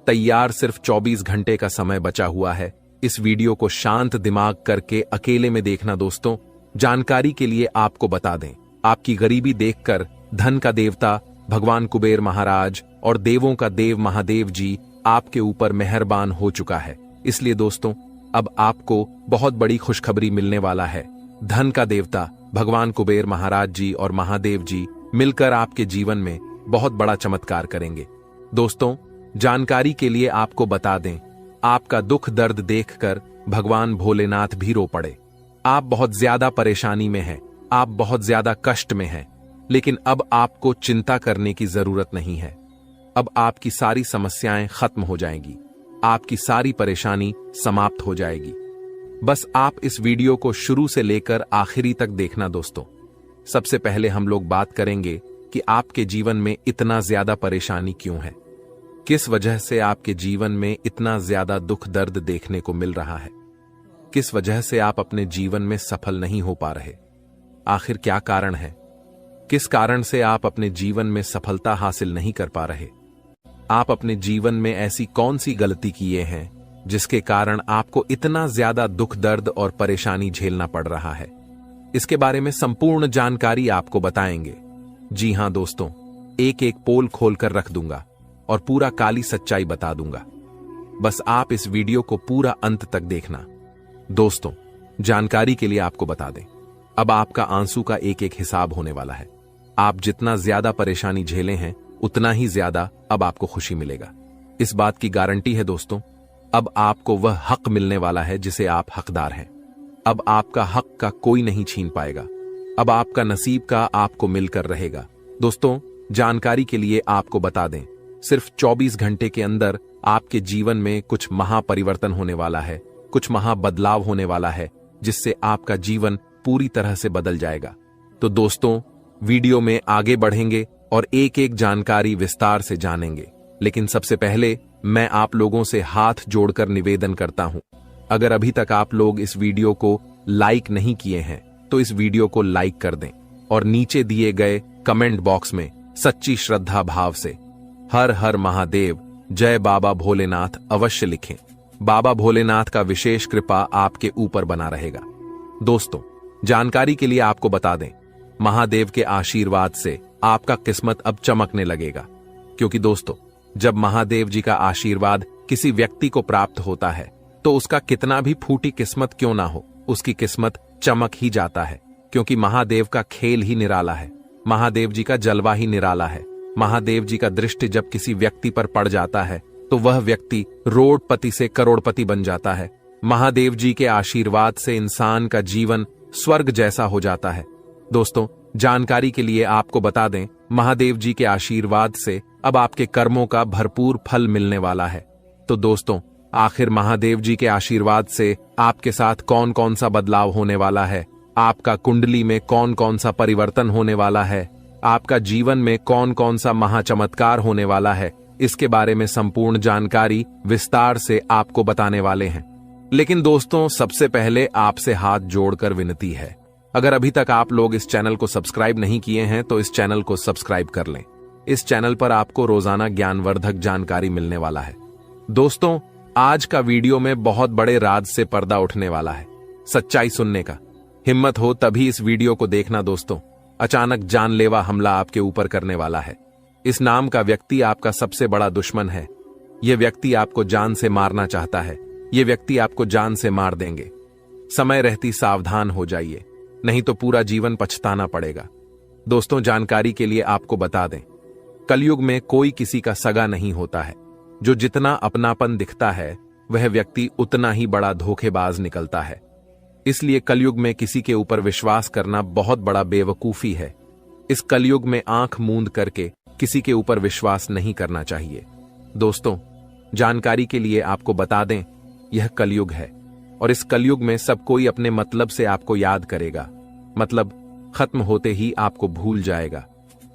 तैयार। सिर्फ 24 घंटे का समय बचा हुआ है। इस वीडियो को शांत दिमाग करके अकेले में देखना। दोस्तों, जानकारी के लिए आपको बता दें, आपकी गरीबी देखकर धन का देवता भगवान कुबेर महाराज और देवों का देव महादेव जी आपके ऊपर मेहरबान हो चुका है। इसलिए दोस्तों, अब आपको बहुत बड़ी खुशखबरी मिलने वाला है। धन का देवता भगवान कुबेर महाराज जी और महादेव जी मिलकर आपके जीवन में बहुत बड़ा चमत्कार करेंगे। दोस्तों, जानकारी के लिए आपको बता दें, आपका दुख दर्द देखकर भगवान भोलेनाथ भी रो पड़े। आप बहुत ज्यादा परेशानी में हैं, आप बहुत ज्यादा कष्ट में हैं, लेकिन अब आपको चिंता करने की जरूरत नहीं है। अब आपकी सारी समस्याएं खत्म हो जाएंगी, आपकी सारी परेशानी समाप्त हो जाएगी। बस आप इस वीडियो को शुरू से लेकर आखिरी तक देखना। दोस्तों, सबसे पहले हम लोग बात करेंगे कि आपके जीवन में इतना ज्यादा परेशानी क्यों है, किस वजह से आपके जीवन में इतना ज्यादा दुख दर्द देखने को मिल रहा है, किस वजह से आप अपने जीवन में सफल नहीं हो पा रहे। आखिर क्या कारण है, किस कारण से आप अपने जीवन में सफलता हासिल नहीं कर पा रहे। आप अपने जीवन में ऐसी कौन सी गलती किए हैं जिसके कारण आपको इतना ज्यादा दुख दर्द और परेशानी झेलना पड़ रहा है। इसके बारे में संपूर्ण जानकारी आपको बताएंगे। जी हां दोस्तों, एक एक पोल खोलकर रख दूंगा और पूरा काली सच्चाई बता दूंगा। बस आप इस वीडियो को पूरा अंत तक देखना। दोस्तों, जानकारी के लिए आपको बता दें, अब आपका आंसू का एक एक हिसाब होने वाला है। आप जितना ज्यादा परेशानी झेले हैं, उतना ही ज्यादा अब आपको खुशी मिलेगा। इस बात की गारंटी है दोस्तों, अब आपको वह हक मिलने वाला है जिसे आप हकदार हैं। अब आपका हक का कोई नहीं छीन पाएगा। अब आपका नसीब का आपको मिलकर रहेगा। दोस्तों, जानकारी के लिए आपको बता दें, सिर्फ 24 घंटे के अंदर आपके जीवन में कुछ महापरिवर्तन होने वाला है, कुछ महाबदलाव होने वाला है, जिससे आपका जीवन पूरी तरह से बदल जाएगा। तो दोस्तों, वीडियो में आगे बढ़ेंगे और एक एक जानकारी विस्तार से जानेंगे। लेकिन सबसे पहले मैं आप लोगों से हाथ जोड़कर निवेदन करता हूं, अगर अभी तक आप लोग इस वीडियो को लाइक नहीं किए हैं तो इस वीडियो को लाइक कर दें और नीचे दिए गए कमेंट बॉक्स में सच्ची श्रद्धा भाव से हर हर महादेव, जय बाबा भोलेनाथ अवश्य लिखें। बाबा भोलेनाथ का विशेष कृपा आपके ऊपर बना रहेगा। दोस्तों, जानकारी के लिए आपको बता दें, महादेव के आशीर्वाद से आपका किस्मत अब चमकने लगेगा। क्योंकि दोस्तों, जब महादेव जी का आशीर्वाद किसी व्यक्ति को प्राप्त होता है तो उसका कितना भी फूटी किस्मत क्यों ना हो, उसकी किस्मत चमक ही जाता है। क्योंकि महादेव का खेल ही निराला है, महादेव जी का जलवा ही निराला है। महादेव जी का दृष्टि जब किसी व्यक्ति पर पड़ जाता है तो वह व्यक्ति रोडपति से करोड़पति बन जाता है। महादेव जी के आशीर्वाद से इंसान का जीवन स्वर्ग जैसा हो जाता है। दोस्तों, जानकारी के लिए आपको बता दें, महादेव जी के आशीर्वाद से अब आपके कर्मों का भरपूर फल मिलने वाला है। तो दोस्तों, आखिर महादेव जी के आशीर्वाद से आपके साथ कौन कौन सा बदलाव होने वाला है, आपका कुंडली में कौन कौन सा परिवर्तन होने वाला है, आपका जीवन में कौन कौन सा महाचमत्कार होने वाला है, इसके बारे में संपूर्ण जानकारी विस्तार से आपको बताने वाले हैं। लेकिन दोस्तों, सबसे पहले आपसे हाथ जोड़कर विनती है, अगर अभी तक आप लोग इस चैनल को सब्सक्राइब नहीं किए हैं तो इस चैनल को सब्सक्राइब कर लें। इस चैनल पर आपको रोजाना ज्ञानवर्धक जानकारी मिलने वाला है। दोस्तों, आज का वीडियो में बहुत बड़े राज से पर्दा उठने वाला है, सच्चाई सुनने का। हिम्मत हो तभी इस वीडियो को देखना। दोस्तों, अचानक जानलेवा हमला आपके ऊपर करने वाला है। इस नाम का व्यक्ति आपका सबसे बड़ा दुश्मन है। यह व्यक्ति आपको जान से मारना चाहता है। यह व्यक्ति आपको जान से मार देंगे। समय रहती सावधान हो जाइए, नहीं तो पूरा जीवन पछताना पड़ेगा। दोस्तों, जानकारी के लिए आपको बता दें, कलयुग में कोई किसी का सगा नहीं होता है। जो जितना अपनापन दिखता है वह व्यक्ति उतना ही बड़ा धोखेबाज निकलता है। इसलिए कलयुग में किसी के ऊपर विश्वास करना बहुत बड़ा बेवकूफी है। इस कलयुग में आंख मूंद करके किसी के ऊपर विश्वास नहीं करना चाहिए। दोस्तों, जानकारी के लिए आपको बता दें, यह कलयुग है और इस कलयुग में सब कोई अपने मतलब से आपको याद करेगा, मतलब खत्म होते ही आपको भूल जाएगा।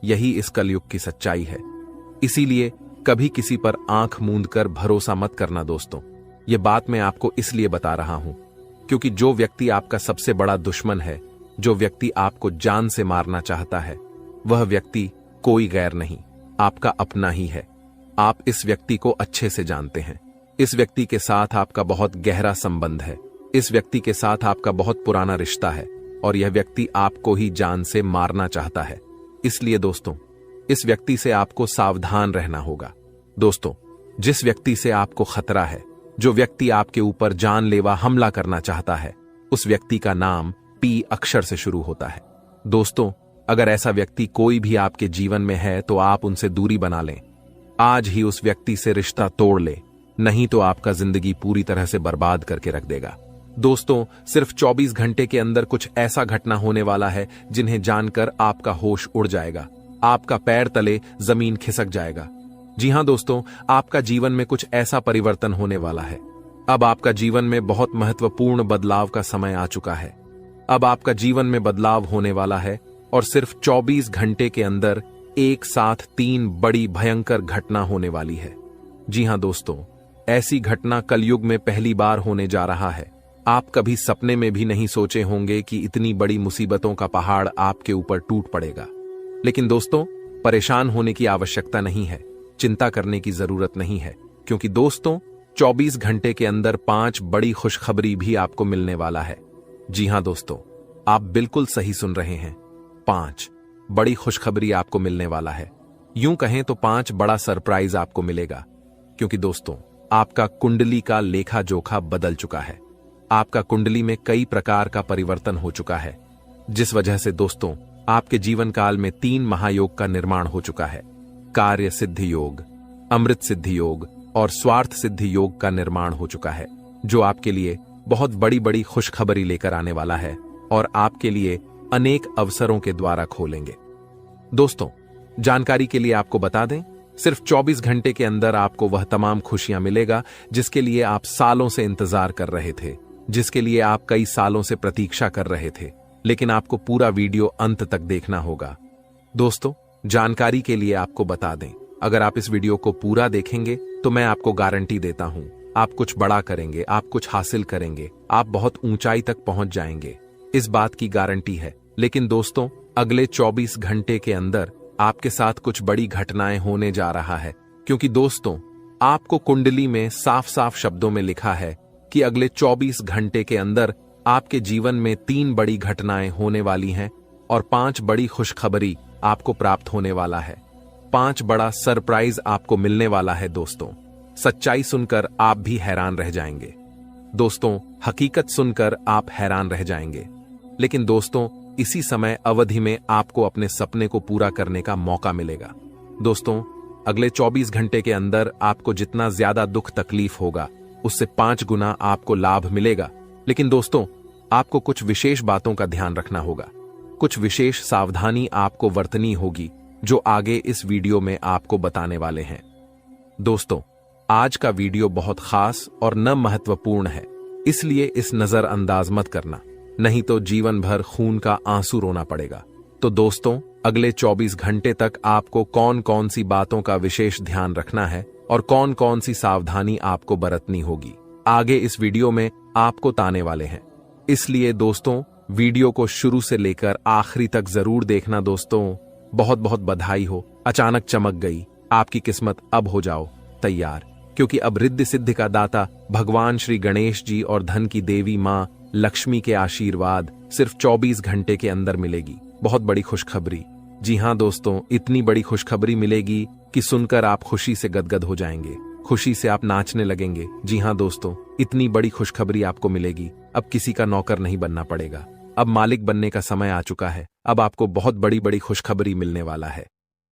यही इस कलयुग की सच्चाई है। इसीलिए कभी किसी पर आंख मूंद कर भरोसा मत करना दोस्तों। यह बात मैं आपको इसलिए बता रहा हूं क्योंकि जो व्यक्ति आपका सबसे बड़ा दुश्मन है, जो व्यक्ति आपको जान से मारना चाहता है, वह व्यक्ति कोई गैर नहीं, आपका अपना ही है। आप इस व्यक्ति को अच्छे से जानते हैं। इस व्यक्ति के साथ आपका बहुत गहरा संबंध है। इस व्यक्ति के साथ आपका बहुत पुराना रिश्ता है और यह व्यक्ति आपको ही जान से मारना चाहता है। इसलिए दोस्तों, इस व्यक्ति से आपको सावधान रहना होगा। दोस्तों, जिस व्यक्ति से आपको खतरा है, जो व्यक्ति आपके ऊपर जानलेवा हमला करना चाहता है, उस व्यक्ति का नाम पी अक्षर से शुरू होता है। दोस्तों, अगर ऐसा व्यक्ति कोई भी आपके जीवन में है तो आप उनसे दूरी बना लें। आज ही उस व्यक्ति से रिश्ता तोड़ ले, नहीं तो आपका जिंदगी पूरी तरह से बर्बाद करके रख देगा। दोस्तों, सिर्फ 24 घंटे के अंदर कुछ ऐसा घटना होने वाला है जिन्हें जानकर आपका होश उड़ जाएगा, आपका पैर तले जमीन खिसक जाएगा। जी हां दोस्तों, आपका जीवन में कुछ ऐसा परिवर्तन होने वाला है। अब आपका जीवन में बहुत महत्वपूर्ण बदलाव का समय आ चुका है। अब आपका जीवन में बदलाव होने वाला है और सिर्फ 24 घंटे के अंदर एक साथ 3 बड़ी भयंकर घटना होने वाली है। जी हां दोस्तों, ऐसी घटना कलयुग में पहली बार होने जा रहा है। आप कभी सपने में भी नहीं सोचे होंगे कि इतनी बड़ी मुसीबतों का पहाड़ आपके ऊपर टूट पड़ेगा। लेकिन दोस्तों, परेशान होने की आवश्यकता नहीं है, चिंता करने की जरूरत नहीं है, क्योंकि दोस्तों 24 घंटे के अंदर 5 बड़ी खुशखबरी भी आपको मिलने वाला है। जी हां दोस्तों, आप बिल्कुल सही सुन रहे हैं, 5 बड़ी खुशखबरी आपको मिलने वाला है। यूं कहें तो 5 बड़ा सरप्राइज आपको मिलेगा, क्योंकि दोस्तों आपका कुंडली का लेखा जोखा बदल चुका है। आपका कुंडली में कई प्रकार का परिवर्तन हो चुका है, जिस वजह से दोस्तों आपके जीवन काल में 3 महायोग का निर्माण हो चुका है। कार्य सिद्धि योग, अमृत सिद्धि योग और स्वार्थ सिद्धि योग का निर्माण हो चुका है, जो आपके लिए बहुत बड़ी बड़ी खुशखबरी लेकर आने वाला है और आपके लिए अनेक अवसरों के द्वारा खोलेंगे। दोस्तों, जानकारी के लिए आपको बता दें, सिर्फ 24 घंटे के अंदर आपको वह तमाम खुशियां मिलेगा जिसके लिए आप सालों से इंतजार कर रहे थे, जिसके लिए आप कई सालों से प्रतीक्षा कर रहे थे, लेकिन आपको पूरा वीडियो अंत तक देखना होगा। दोस्तों, जानकारी के लिए आपको बता दें, अगर आप इस वीडियो को पूरा देखेंगे तो मैं आपको गारंटी देता हूं, आप कुछ बड़ा करेंगे, आप कुछ हासिल करेंगे, आप बहुत ऊंचाई तक पहुंच जाएंगे। इस बात की गारंटी है। लेकिन दोस्तों, अगले 24 घंटे के अंदर आपके साथ कुछ बड़ी घटनाएं होने जा रहा है, क्योंकि दोस्तों आपको कुंडली में साफ साफ शब्दों में लिखा है कि अगले 24 घंटे के अंदर आपके जीवन में 3 बड़ी घटनाएं होने वाली हैं और 5 बड़ी खुशखबरी आपको प्राप्त होने वाला है। 5 बड़ा सरप्राइज आपको मिलने वाला है। दोस्तों, सच्चाई सुनकर आप भी हैरान रह जाएंगे। दोस्तों, हकीकत सुनकर आप हैरान रह जाएंगे। लेकिन दोस्तों, इसी समय अवधि में आपको अपने सपने को पूरा करने का मौका मिलेगा। दोस्तों, अगले 24 घंटे के अंदर आपको जितना ज्यादा दुख तकलीफ होगा, उससे 5 गुना आपको लाभ मिलेगा। लेकिन दोस्तों, आपको कुछ विशेष बातों का ध्यान रखना होगा, कुछ विशेष सावधानी आपको बरतनी होगी, जो आगे इस वीडियो में आपको बताने वाले हैं। दोस्तों, आज का वीडियो बहुत खास और न महत्वपूर्ण है, इसलिए इस नजरअंदाज मत करना, नहीं तो जीवन भर खून का आंसू रोना पड़ेगा। तो दोस्तों, अगले 24 घंटे तक आपको कौन कौन सी बातों का विशेष ध्यान रखना है और कौन कौन सी सावधानी आपको बरतनी होगी, आगे इस वीडियो में आपको ताने वाले हैं। इसलिए दोस्तों, वीडियो को शुरू से लेकर आखिरी तक जरूर देखना। दोस्तों, बहुत बहुत बधाई हो, अचानक चमक गई आपकी किस्मत। अब हो जाओ तैयार, क्योंकि अब रिद्धि सिद्धि का दाता भगवान श्री गणेश जी और धन की देवी मां लक्ष्मी के आशीर्वाद सिर्फ 24 घंटे के अंदर मिलेगी। बहुत बड़ी खुशखबरी। जी हां दोस्तों, इतनी बड़ी खुशखबरी मिलेगी कि सुनकर आप खुशी से गदगद हो जाएंगे, खुशी से आप नाचने लगेंगे। जी हां दोस्तों, इतनी बड़ी खुशखबरी आपको मिलेगी। अब किसी का नौकर नहीं बनना पड़ेगा, अब मालिक बनने का समय आ चुका है। अब आपको बहुत बड़ी बड़ी खुशखबरी मिलने वाला है।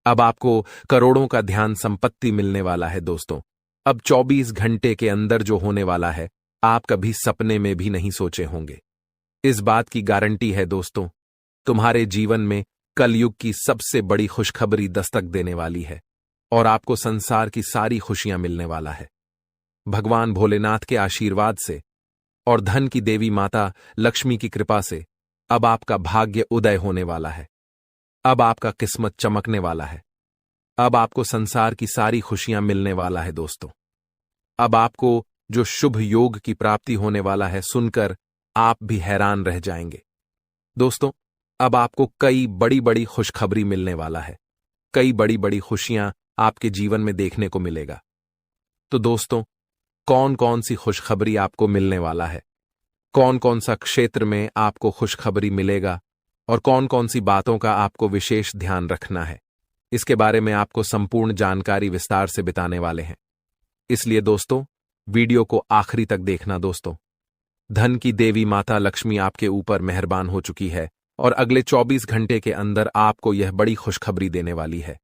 अब आपको करोड़ों का ध्यान संपत्ति मिलने वाला है। दोस्तों, अब 24 घंटे के अंदर जो होने वाला है, आप कभी सपने में भी नहीं सोचे होंगे। इस बात की गारंटी है दोस्तों, तुम्हारे जीवन में कलयुग की सबसे बड़ी खुशखबरी दस्तक देने वाली है और आपको संसार की सारी खुशियां मिलने वाला है। भगवान भोलेनाथ के आशीर्वाद से और धन की देवी माता लक्ष्मी की कृपा से अब आपका भाग्य उदय होने वाला है। अब आपका किस्मत चमकने वाला है। अब आपको संसार की सारी खुशियां मिलने वाला है दोस्तों। अब आपको जो शुभ योग की प्राप्ति होने वाला है सुनकर आप भी हैरान रह जाएंगे। दोस्तों, अब आपको कई बड़ी बड़ी खुशखबरी मिलने वाला है। कई बड़ी बड़ी खुशियां आपके जीवन में देखने को मिलेगा। तो दोस्तों, कौन कौन सी खुशखबरी आपको मिलने वाला है, कौन कौन सा क्षेत्र में आपको खुशखबरी मिलेगा और कौन कौन सी बातों का आपको विशेष ध्यान रखना है, इसके बारे में आपको संपूर्ण जानकारी विस्तार से बताने वाले हैं। इसलिए दोस्तों, वीडियो को आखिरी तक देखना दोस्तों। धन की देवी माता लक्ष्मी आपके ऊपर मेहरबान हो चुकी है और अगले 24 घंटे के अंदर आपको यह बड़ी खुशखबरी देने वाली है।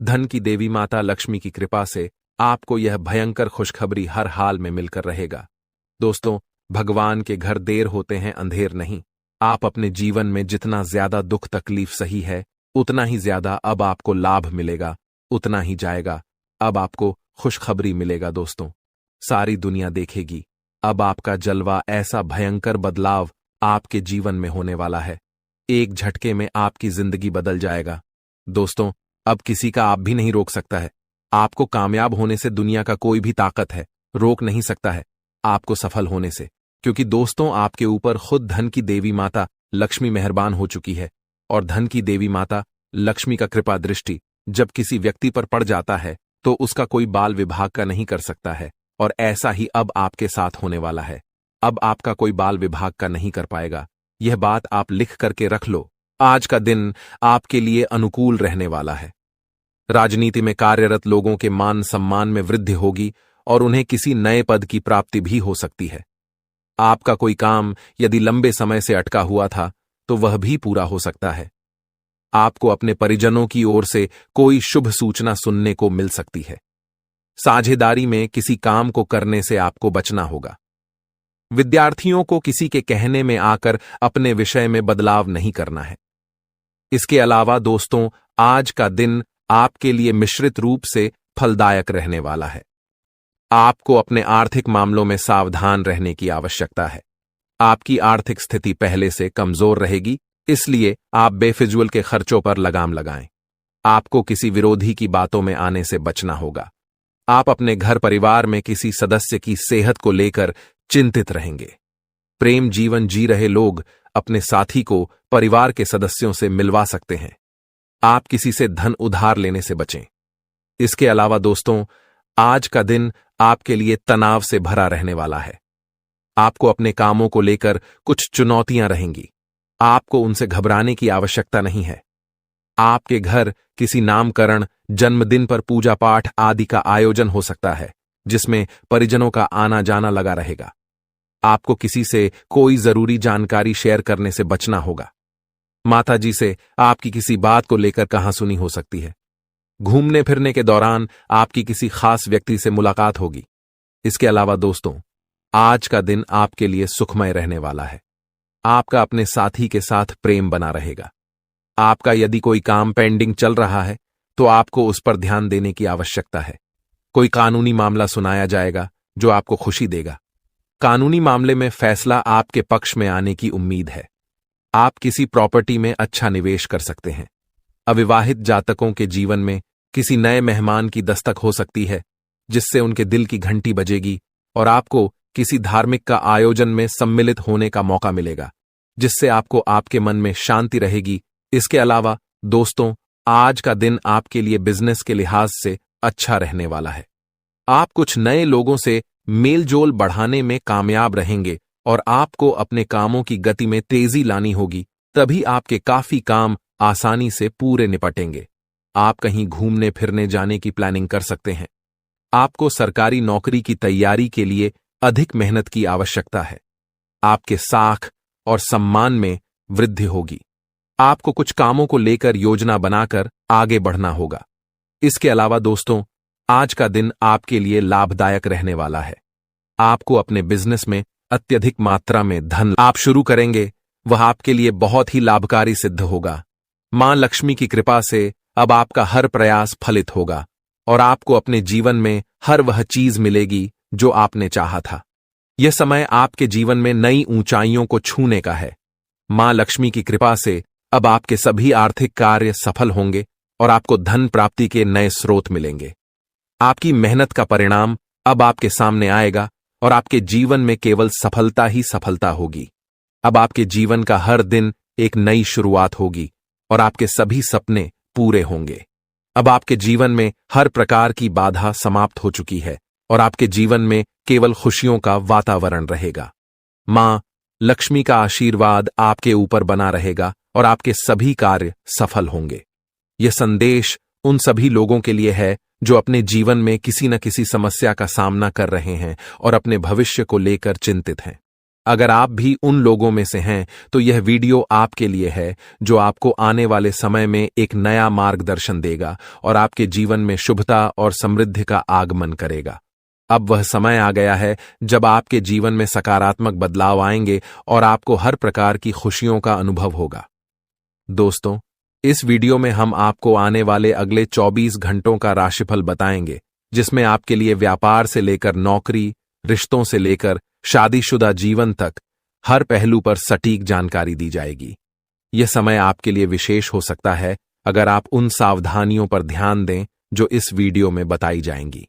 धन की देवी माता लक्ष्मी की कृपा से आपको यह भयंकर खुशखबरी हर हाल में मिलकर रहेगा। दोस्तों, भगवान के घर देर होते हैं, अंधेर नहीं। आप अपने जीवन में जितना ज्यादा दुख तकलीफ सही है, उतना ही ज्यादा अब आपको लाभ मिलेगा, उतना ही जाएगा। अब आपको खुशखबरी मिलेगा दोस्तों। सारी दुनिया देखेगी। अब आपका जलवा, ऐसा भयंकर बदलाव आपके जीवन में होने वाला है। एक झटके में आपकी जिंदगी बदल जाएगा। दोस्तों, अब किसी का आप भी नहीं रोक सकता है। आपको कामयाब होने से दुनिया का कोई भी ताकत है रोक नहीं सकता है आपको सफल होने से, क्योंकि दोस्तों आपके ऊपर खुद धन की देवी माता लक्ष्मी मेहरबान हो चुकी है। और धन की देवी माता लक्ष्मी का कृपा दृष्टि जब किसी व्यक्ति पर पड़ जाता है तो उसका कोई बाल विभाग का नहीं कर सकता है। और ऐसा ही अब आपके साथ होने वाला है। अब आपका कोई बाल विभाग का नहीं कर पाएगा। यह बात आप लिख करके रख लो। आज का दिन आपके लिए अनुकूल रहने वाला है। राजनीति में कार्यरत लोगों के मान सम्मान में वृद्धि होगी और उन्हें किसी नए पद की प्राप्ति भी हो सकती है। आपका कोई काम यदि लंबे समय से अटका हुआ था तो वह भी पूरा हो सकता है। आपको अपने परिजनों की ओर से कोई शुभ सूचना सुनने को मिल सकती है। साझेदारी में किसी काम को करने से आपको बचना होगा। विद्यार्थियों को किसी के कहने में आकर अपने विषय में बदलाव नहीं करना है। इसके अलावा दोस्तों, आज का दिन आपके लिए मिश्रित रूप से फलदायक रहने वाला है। आपको अपने आर्थिक मामलों में सावधान रहने की आवश्यकता है। आपकी आर्थिक स्थिति पहले से कमजोर रहेगी, इसलिए आप बेफिजूल के खर्चों पर लगाम लगाएं। आपको किसी विरोधी की बातों में आने से बचना होगा। आप अपने घर परिवार में किसी सदस्य की सेहत को लेकर चिंतित रहेंगे। प्रेम जीवन जी रहे लोग अपने साथी को परिवार के सदस्यों से मिलवा सकते हैं। आप किसी से धन उधार लेने से बचें। इसके अलावा दोस्तों, आज का दिन आपके लिए तनाव से भरा रहने वाला है। आपको अपने कामों को लेकर कुछ चुनौतियां रहेंगी। आपको उनसे घबराने की आवश्यकता नहीं है। आपके घर किसी नामकरण, जन्मदिन पर पूजा पाठ आदि का आयोजन हो सकता है, जिसमें परिजनों का आना जाना लगा रहेगा। आपको किसी से कोई जरूरी जानकारी शेयर करने से बचना होगा। माताजी से आपकी किसी बात को लेकर कहासुनी हो सकती है। घूमने फिरने के दौरान आपकी किसी खास व्यक्ति से मुलाकात होगी। इसके अलावा दोस्तों, आज का दिन आपके लिए सुखमय रहने वाला है। आपका अपने साथी के साथ प्रेम बना रहेगा। आपका यदि कोई काम पेंडिंग चल रहा है तो आपको उस पर ध्यान देने की आवश्यकता है। कोई कानूनी मामला सुनाया जाएगा जो आपको खुशी देगा। कानूनी मामले में फैसला आपके पक्ष में आने की उम्मीद है। आप किसी प्रॉपर्टी में अच्छा निवेश कर सकते हैं। अविवाहित जातकों के जीवन में किसी नए मेहमान की दस्तक हो सकती है, जिससे उनके दिल की घंटी बजेगी और आपको किसी धार्मिक का आयोजन में सम्मिलित होने का मौका मिलेगा, जिससे आपको आपके मन में शांति रहेगी। इसके अलावा दोस्तों, आज का दिन आपके लिए बिजनेस के लिहाज से अच्छा रहने वाला है। आप कुछ नए लोगों से मेलजोल बढ़ाने में कामयाब रहेंगे और आपको अपने कामों की गति में तेजी लानी होगी, तभी आपके काफी काम आसानी से पूरे निपटेंगे। आप कहीं घूमने फिरने जाने की प्लानिंग कर सकते हैं। आपको सरकारी नौकरी की तैयारी के लिए अधिक मेहनत की आवश्यकता है। आपके साख और सम्मान में वृद्धि होगी। आपको कुछ कामों को लेकर योजना बनाकर आगे बढ़ना होगा। इसके अलावा दोस्तों, आज का दिन आपके लिए लाभदायक रहने वाला है। आपको अपने बिजनेस में अत्यधिक मात्रा में धन आप शुरू करेंगे, वह आपके लिए बहुत ही लाभकारी सिद्ध होगा। मां लक्ष्मी की कृपा से अब आपका हर प्रयास फलित होगा और आपको अपने जीवन में हर वह चीज मिलेगी जो आपने चाहा था। यह समय आपके जीवन में नई ऊंचाइयों को छूने का है। मां लक्ष्मी की कृपा से अब आपके सभी आर्थिक कार्य सफल होंगे और आपको धन प्राप्ति के नए स्रोत मिलेंगे। आपकी मेहनत का परिणाम अब आपके सामने आएगा और आपके जीवन में केवल सफलता ही सफलता होगी। अब आपके जीवन का हर दिन एक नई शुरुआत होगी और आपके सभी सपने पूरे होंगे। अब आपके जीवन में हर प्रकार की बाधा समाप्त हो चुकी है और आपके जीवन में केवल खुशियों का वातावरण रहेगा। मां लक्ष्मी का आशीर्वाद आपके ऊपर बना रहेगा और आपके सभी कार्य सफल होंगे। यह संदेश उन सभी लोगों के लिए है जो अपने जीवन में किसी न किसी समस्या का सामना कर रहे हैं और अपने भविष्य को लेकर चिंतित हैं। अगर आप भी उन लोगों में से हैं तो यह वीडियो आपके लिए है, जो आपको आने वाले समय में एक नया मार्गदर्शन देगा और आपके जीवन में शुभता और समृद्धि का आगमन करेगा। अब वह समय आ गया है जब आपके जीवन में सकारात्मक बदलाव आएंगे और आपको हर प्रकार की खुशियों का अनुभव होगा। दोस्तों, इस वीडियो में हम आपको आने वाले अगले 24 घंटों का राशिफल बताएंगे, जिसमें आपके लिए व्यापार से लेकर नौकरी, रिश्तों से लेकर शादीशुदा जीवन तक हर पहलू पर सटीक जानकारी दी जाएगी। यह समय आपके लिए विशेष हो सकता है अगर आप उन सावधानियों पर ध्यान दें जो इस वीडियो में बताई जाएंगी।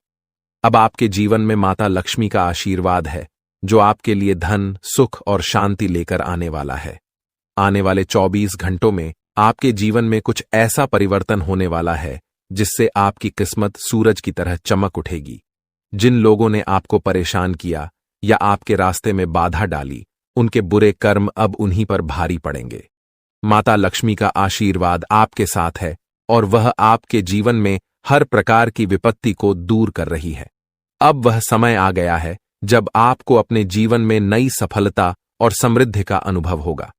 अब आपके जीवन में माता लक्ष्मी का आशीर्वाद है, जो आपके लिए धन, सुख और शांति लेकर आने वाला है। आने वाले 24 घंटों में आपके जीवन में कुछ ऐसा परिवर्तन होने वाला है जिससे आपकी किस्मत सूरज की तरह चमक उठेगी। जिन लोगों ने आपको परेशान किया या आपके रास्ते में बाधा डाली, उनके बुरे कर्म अब उन्हीं पर भारी पड़ेंगे। माता लक्ष्मी का आशीर्वाद आपके साथ है और वह आपके जीवन में हर प्रकार की विपत्ति को दूर कर रही है। अब वह समय आ गया है जब आपको अपने जीवन में नई सफलता और समृद्धि का अनुभव होगा।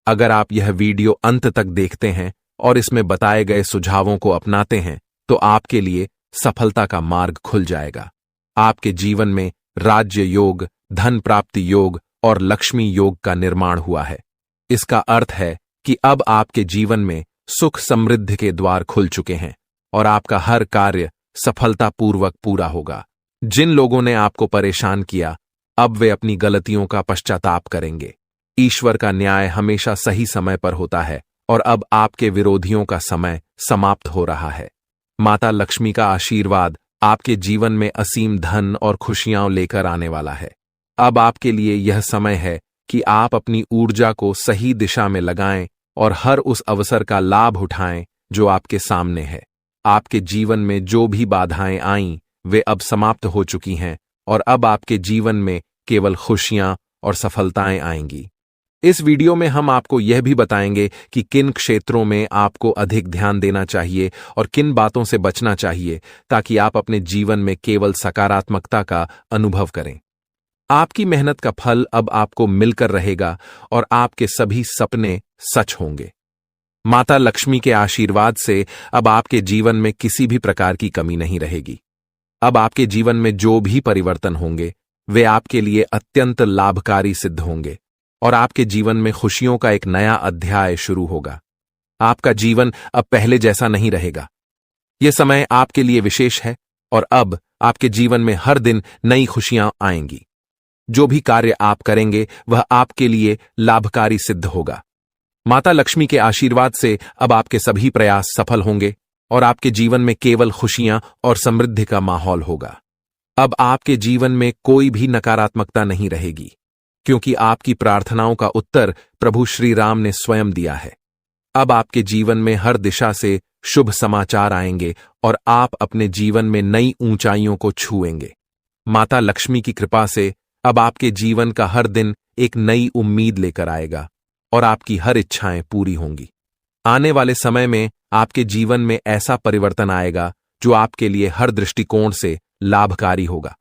अगर आप यह वीडियो अंत तक देखते हैं और इसमें बताए गए सुझावों को अपनाते हैं तो आपके लिए सफलता का मार्ग खुल जाएगा। आपके जीवन में राज्य योग, धन प्राप्ति योग और लक्ष्मी योग का निर्माण हुआ है। इसका अर्थ है कि अब आपके जीवन में सुख समृद्धि के द्वार खुल चुके हैं और आपका हर कार्य सफलतापूर्वक पूरा होगा। जिन लोगों ने आपको परेशान किया, अब वे अपनी गलतियों का पश्चाताप करेंगे। ईश्वर का न्याय हमेशा सही समय पर होता है और अब आपके विरोधियों का समय समाप्त हो रहा है। माता लक्ष्मी का आशीर्वाद आपके जीवन में असीम धन और खुशियां लेकर आने वाला है। अब आपके लिए यह समय है कि आप अपनी ऊर्जा को सही दिशा में लगाएं और हर उस अवसर का लाभ उठाएं जो आपके सामने है। आपके जीवन में जो भी बाधाएं आईं, वे अब समाप्त हो चुकी हैं और अब आपके जीवन में केवल खुशियां और सफलताएं आएंगी। इस वीडियो में हम आपको यह भी बताएंगे कि किन क्षेत्रों में आपको अधिक ध्यान देना चाहिए और किन बातों से बचना चाहिए, ताकि आप अपने जीवन में केवल सकारात्मकता का अनुभव करें। आपकी मेहनत का फल अब आपको मिलकर रहेगा और आपके सभी सपने सच होंगे। माता लक्ष्मी के आशीर्वाद से अब आपके जीवन में किसी भी प्रकार की कमी नहीं रहेगी। अब आपके जीवन में जो भी परिवर्तन होंगे, वे आपके लिए अत्यंत लाभकारी सिद्ध होंगे और आपके जीवन में खुशियों का एक नया अध्याय शुरू होगा। आपका जीवन अब पहले जैसा नहीं रहेगा। यह समय आपके लिए विशेष है और अब आपके जीवन में हर दिन नई खुशियां आएंगी। जो भी कार्य आप करेंगे वह आपके लिए लाभकारी सिद्ध होगा। माता लक्ष्मी के आशीर्वाद से अब आपके सभी प्रयास सफल होंगे और आपके जीवन में केवल खुशियां और समृद्धि का माहौल होगा। अब आपके जीवन में कोई भी नकारात्मकता नहीं रहेगी, क्योंकि आपकी प्रार्थनाओं का उत्तर प्रभु श्री राम ने स्वयं दिया है। अब आपके जीवन में हर दिशा से शुभ समाचार आएंगे और आप अपने जीवन में नई ऊंचाइयों को छुएंगे। माता लक्ष्मी की कृपा से अब आपके जीवन का हर दिन एक नई उम्मीद लेकर आएगा और आपकी हर इच्छाएं पूरी होंगी। आने वाले समय में आपके जीवन में ऐसा परिवर्तन आएगा जो आपके लिए हर दृष्टिकोण से लाभकारी होगा।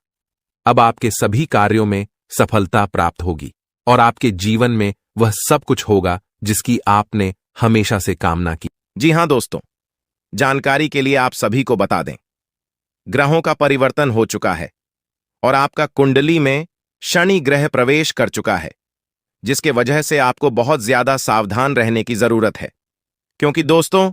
अब आपके सभी कार्यों में सफलता प्राप्त होगी और आपके जीवन में वह सब कुछ होगा जिसकी आपने हमेशा से कामना की। जी हां दोस्तों, जानकारी के लिए आप सभी को बता दें, ग्रहों का परिवर्तन हो चुका है और आपका कुंडली में शनि ग्रह प्रवेश कर चुका है, जिसके वजह से आपको बहुत ज्यादा सावधान रहने की जरूरत है। क्योंकि दोस्तों,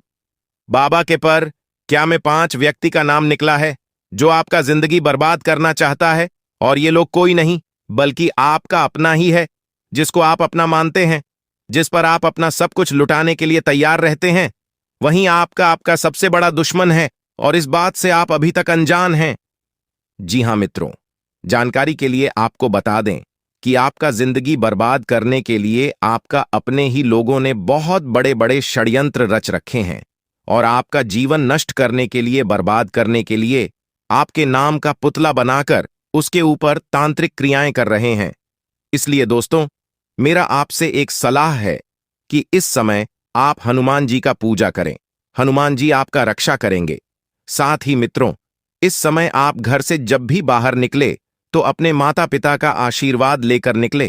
बाबा के पर क्या में 5 व्यक्ति का नाम निकला है जो आपका जिंदगी बर्बाद करना चाहता है, और ये लोग कोई नहीं बल्कि आपका अपना ही है, जिसको आप अपना मानते हैं, जिस पर आप अपना सब कुछ लुटाने के लिए तैयार रहते हैं। वहीं आपका सबसे बड़ा दुश्मन है, और इस बात से आप अभी तक अनजान हैं। जी हां मित्रों, जानकारी के लिए आपको बता दें कि आपका जिंदगी बर्बाद करने के लिए आपका अपने ही लोगों ने बहुत बड़े बड़े षड्यंत्र रच रखे हैं, और आपका जीवन नष्ट करने के लिए, बर्बाद करने के लिए आपके नाम का पुतला बनाकर उसके ऊपर तांत्रिक क्रियाएं कर रहे हैं। इसलिए दोस्तों, मेरा आपसे एक सलाह है कि इस समय आप हनुमान जी का पूजा करें। हनुमान जी आपका रक्षा करेंगे। साथ ही मित्रों, इस समय आप घर से जब भी बाहर निकले तो अपने माता पिता का आशीर्वाद लेकर निकले,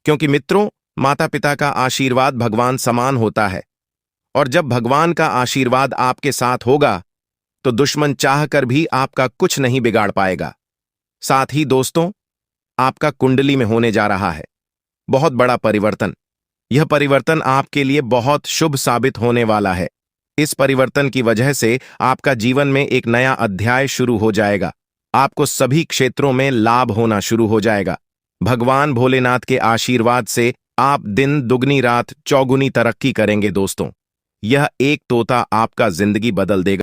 क्योंकि मित्रों, माता पिता का आशीर्वाद भगवान समान होता है, और जब भगवान का आशीर्वाद आपके साथ होगा तो दुश्मन चाहकर भी आपका कुछ नहीं बिगाड़ पाएगा। साथ ही दोस्तों, आपका कुंडली में होने जा रहा है बहुत बड़ा परिवर्तन। यह परिवर्तन आपके लिए बहुत शुभ साबित होने वाला है। इस परिवर्तन की वजह से आपका जीवन में एक नया अध्याय शुरू हो जाएगा। आपको सभी क्षेत्रों में लाभ होना शुरू हो जाएगा। भगवान भोलेनाथ के आशीर्वाद से आप दिन दुगनी रात चौगुनी तरक्की करेंगे। दोस्तों, यह एक तोता आपका जिंदगी बदल देगा।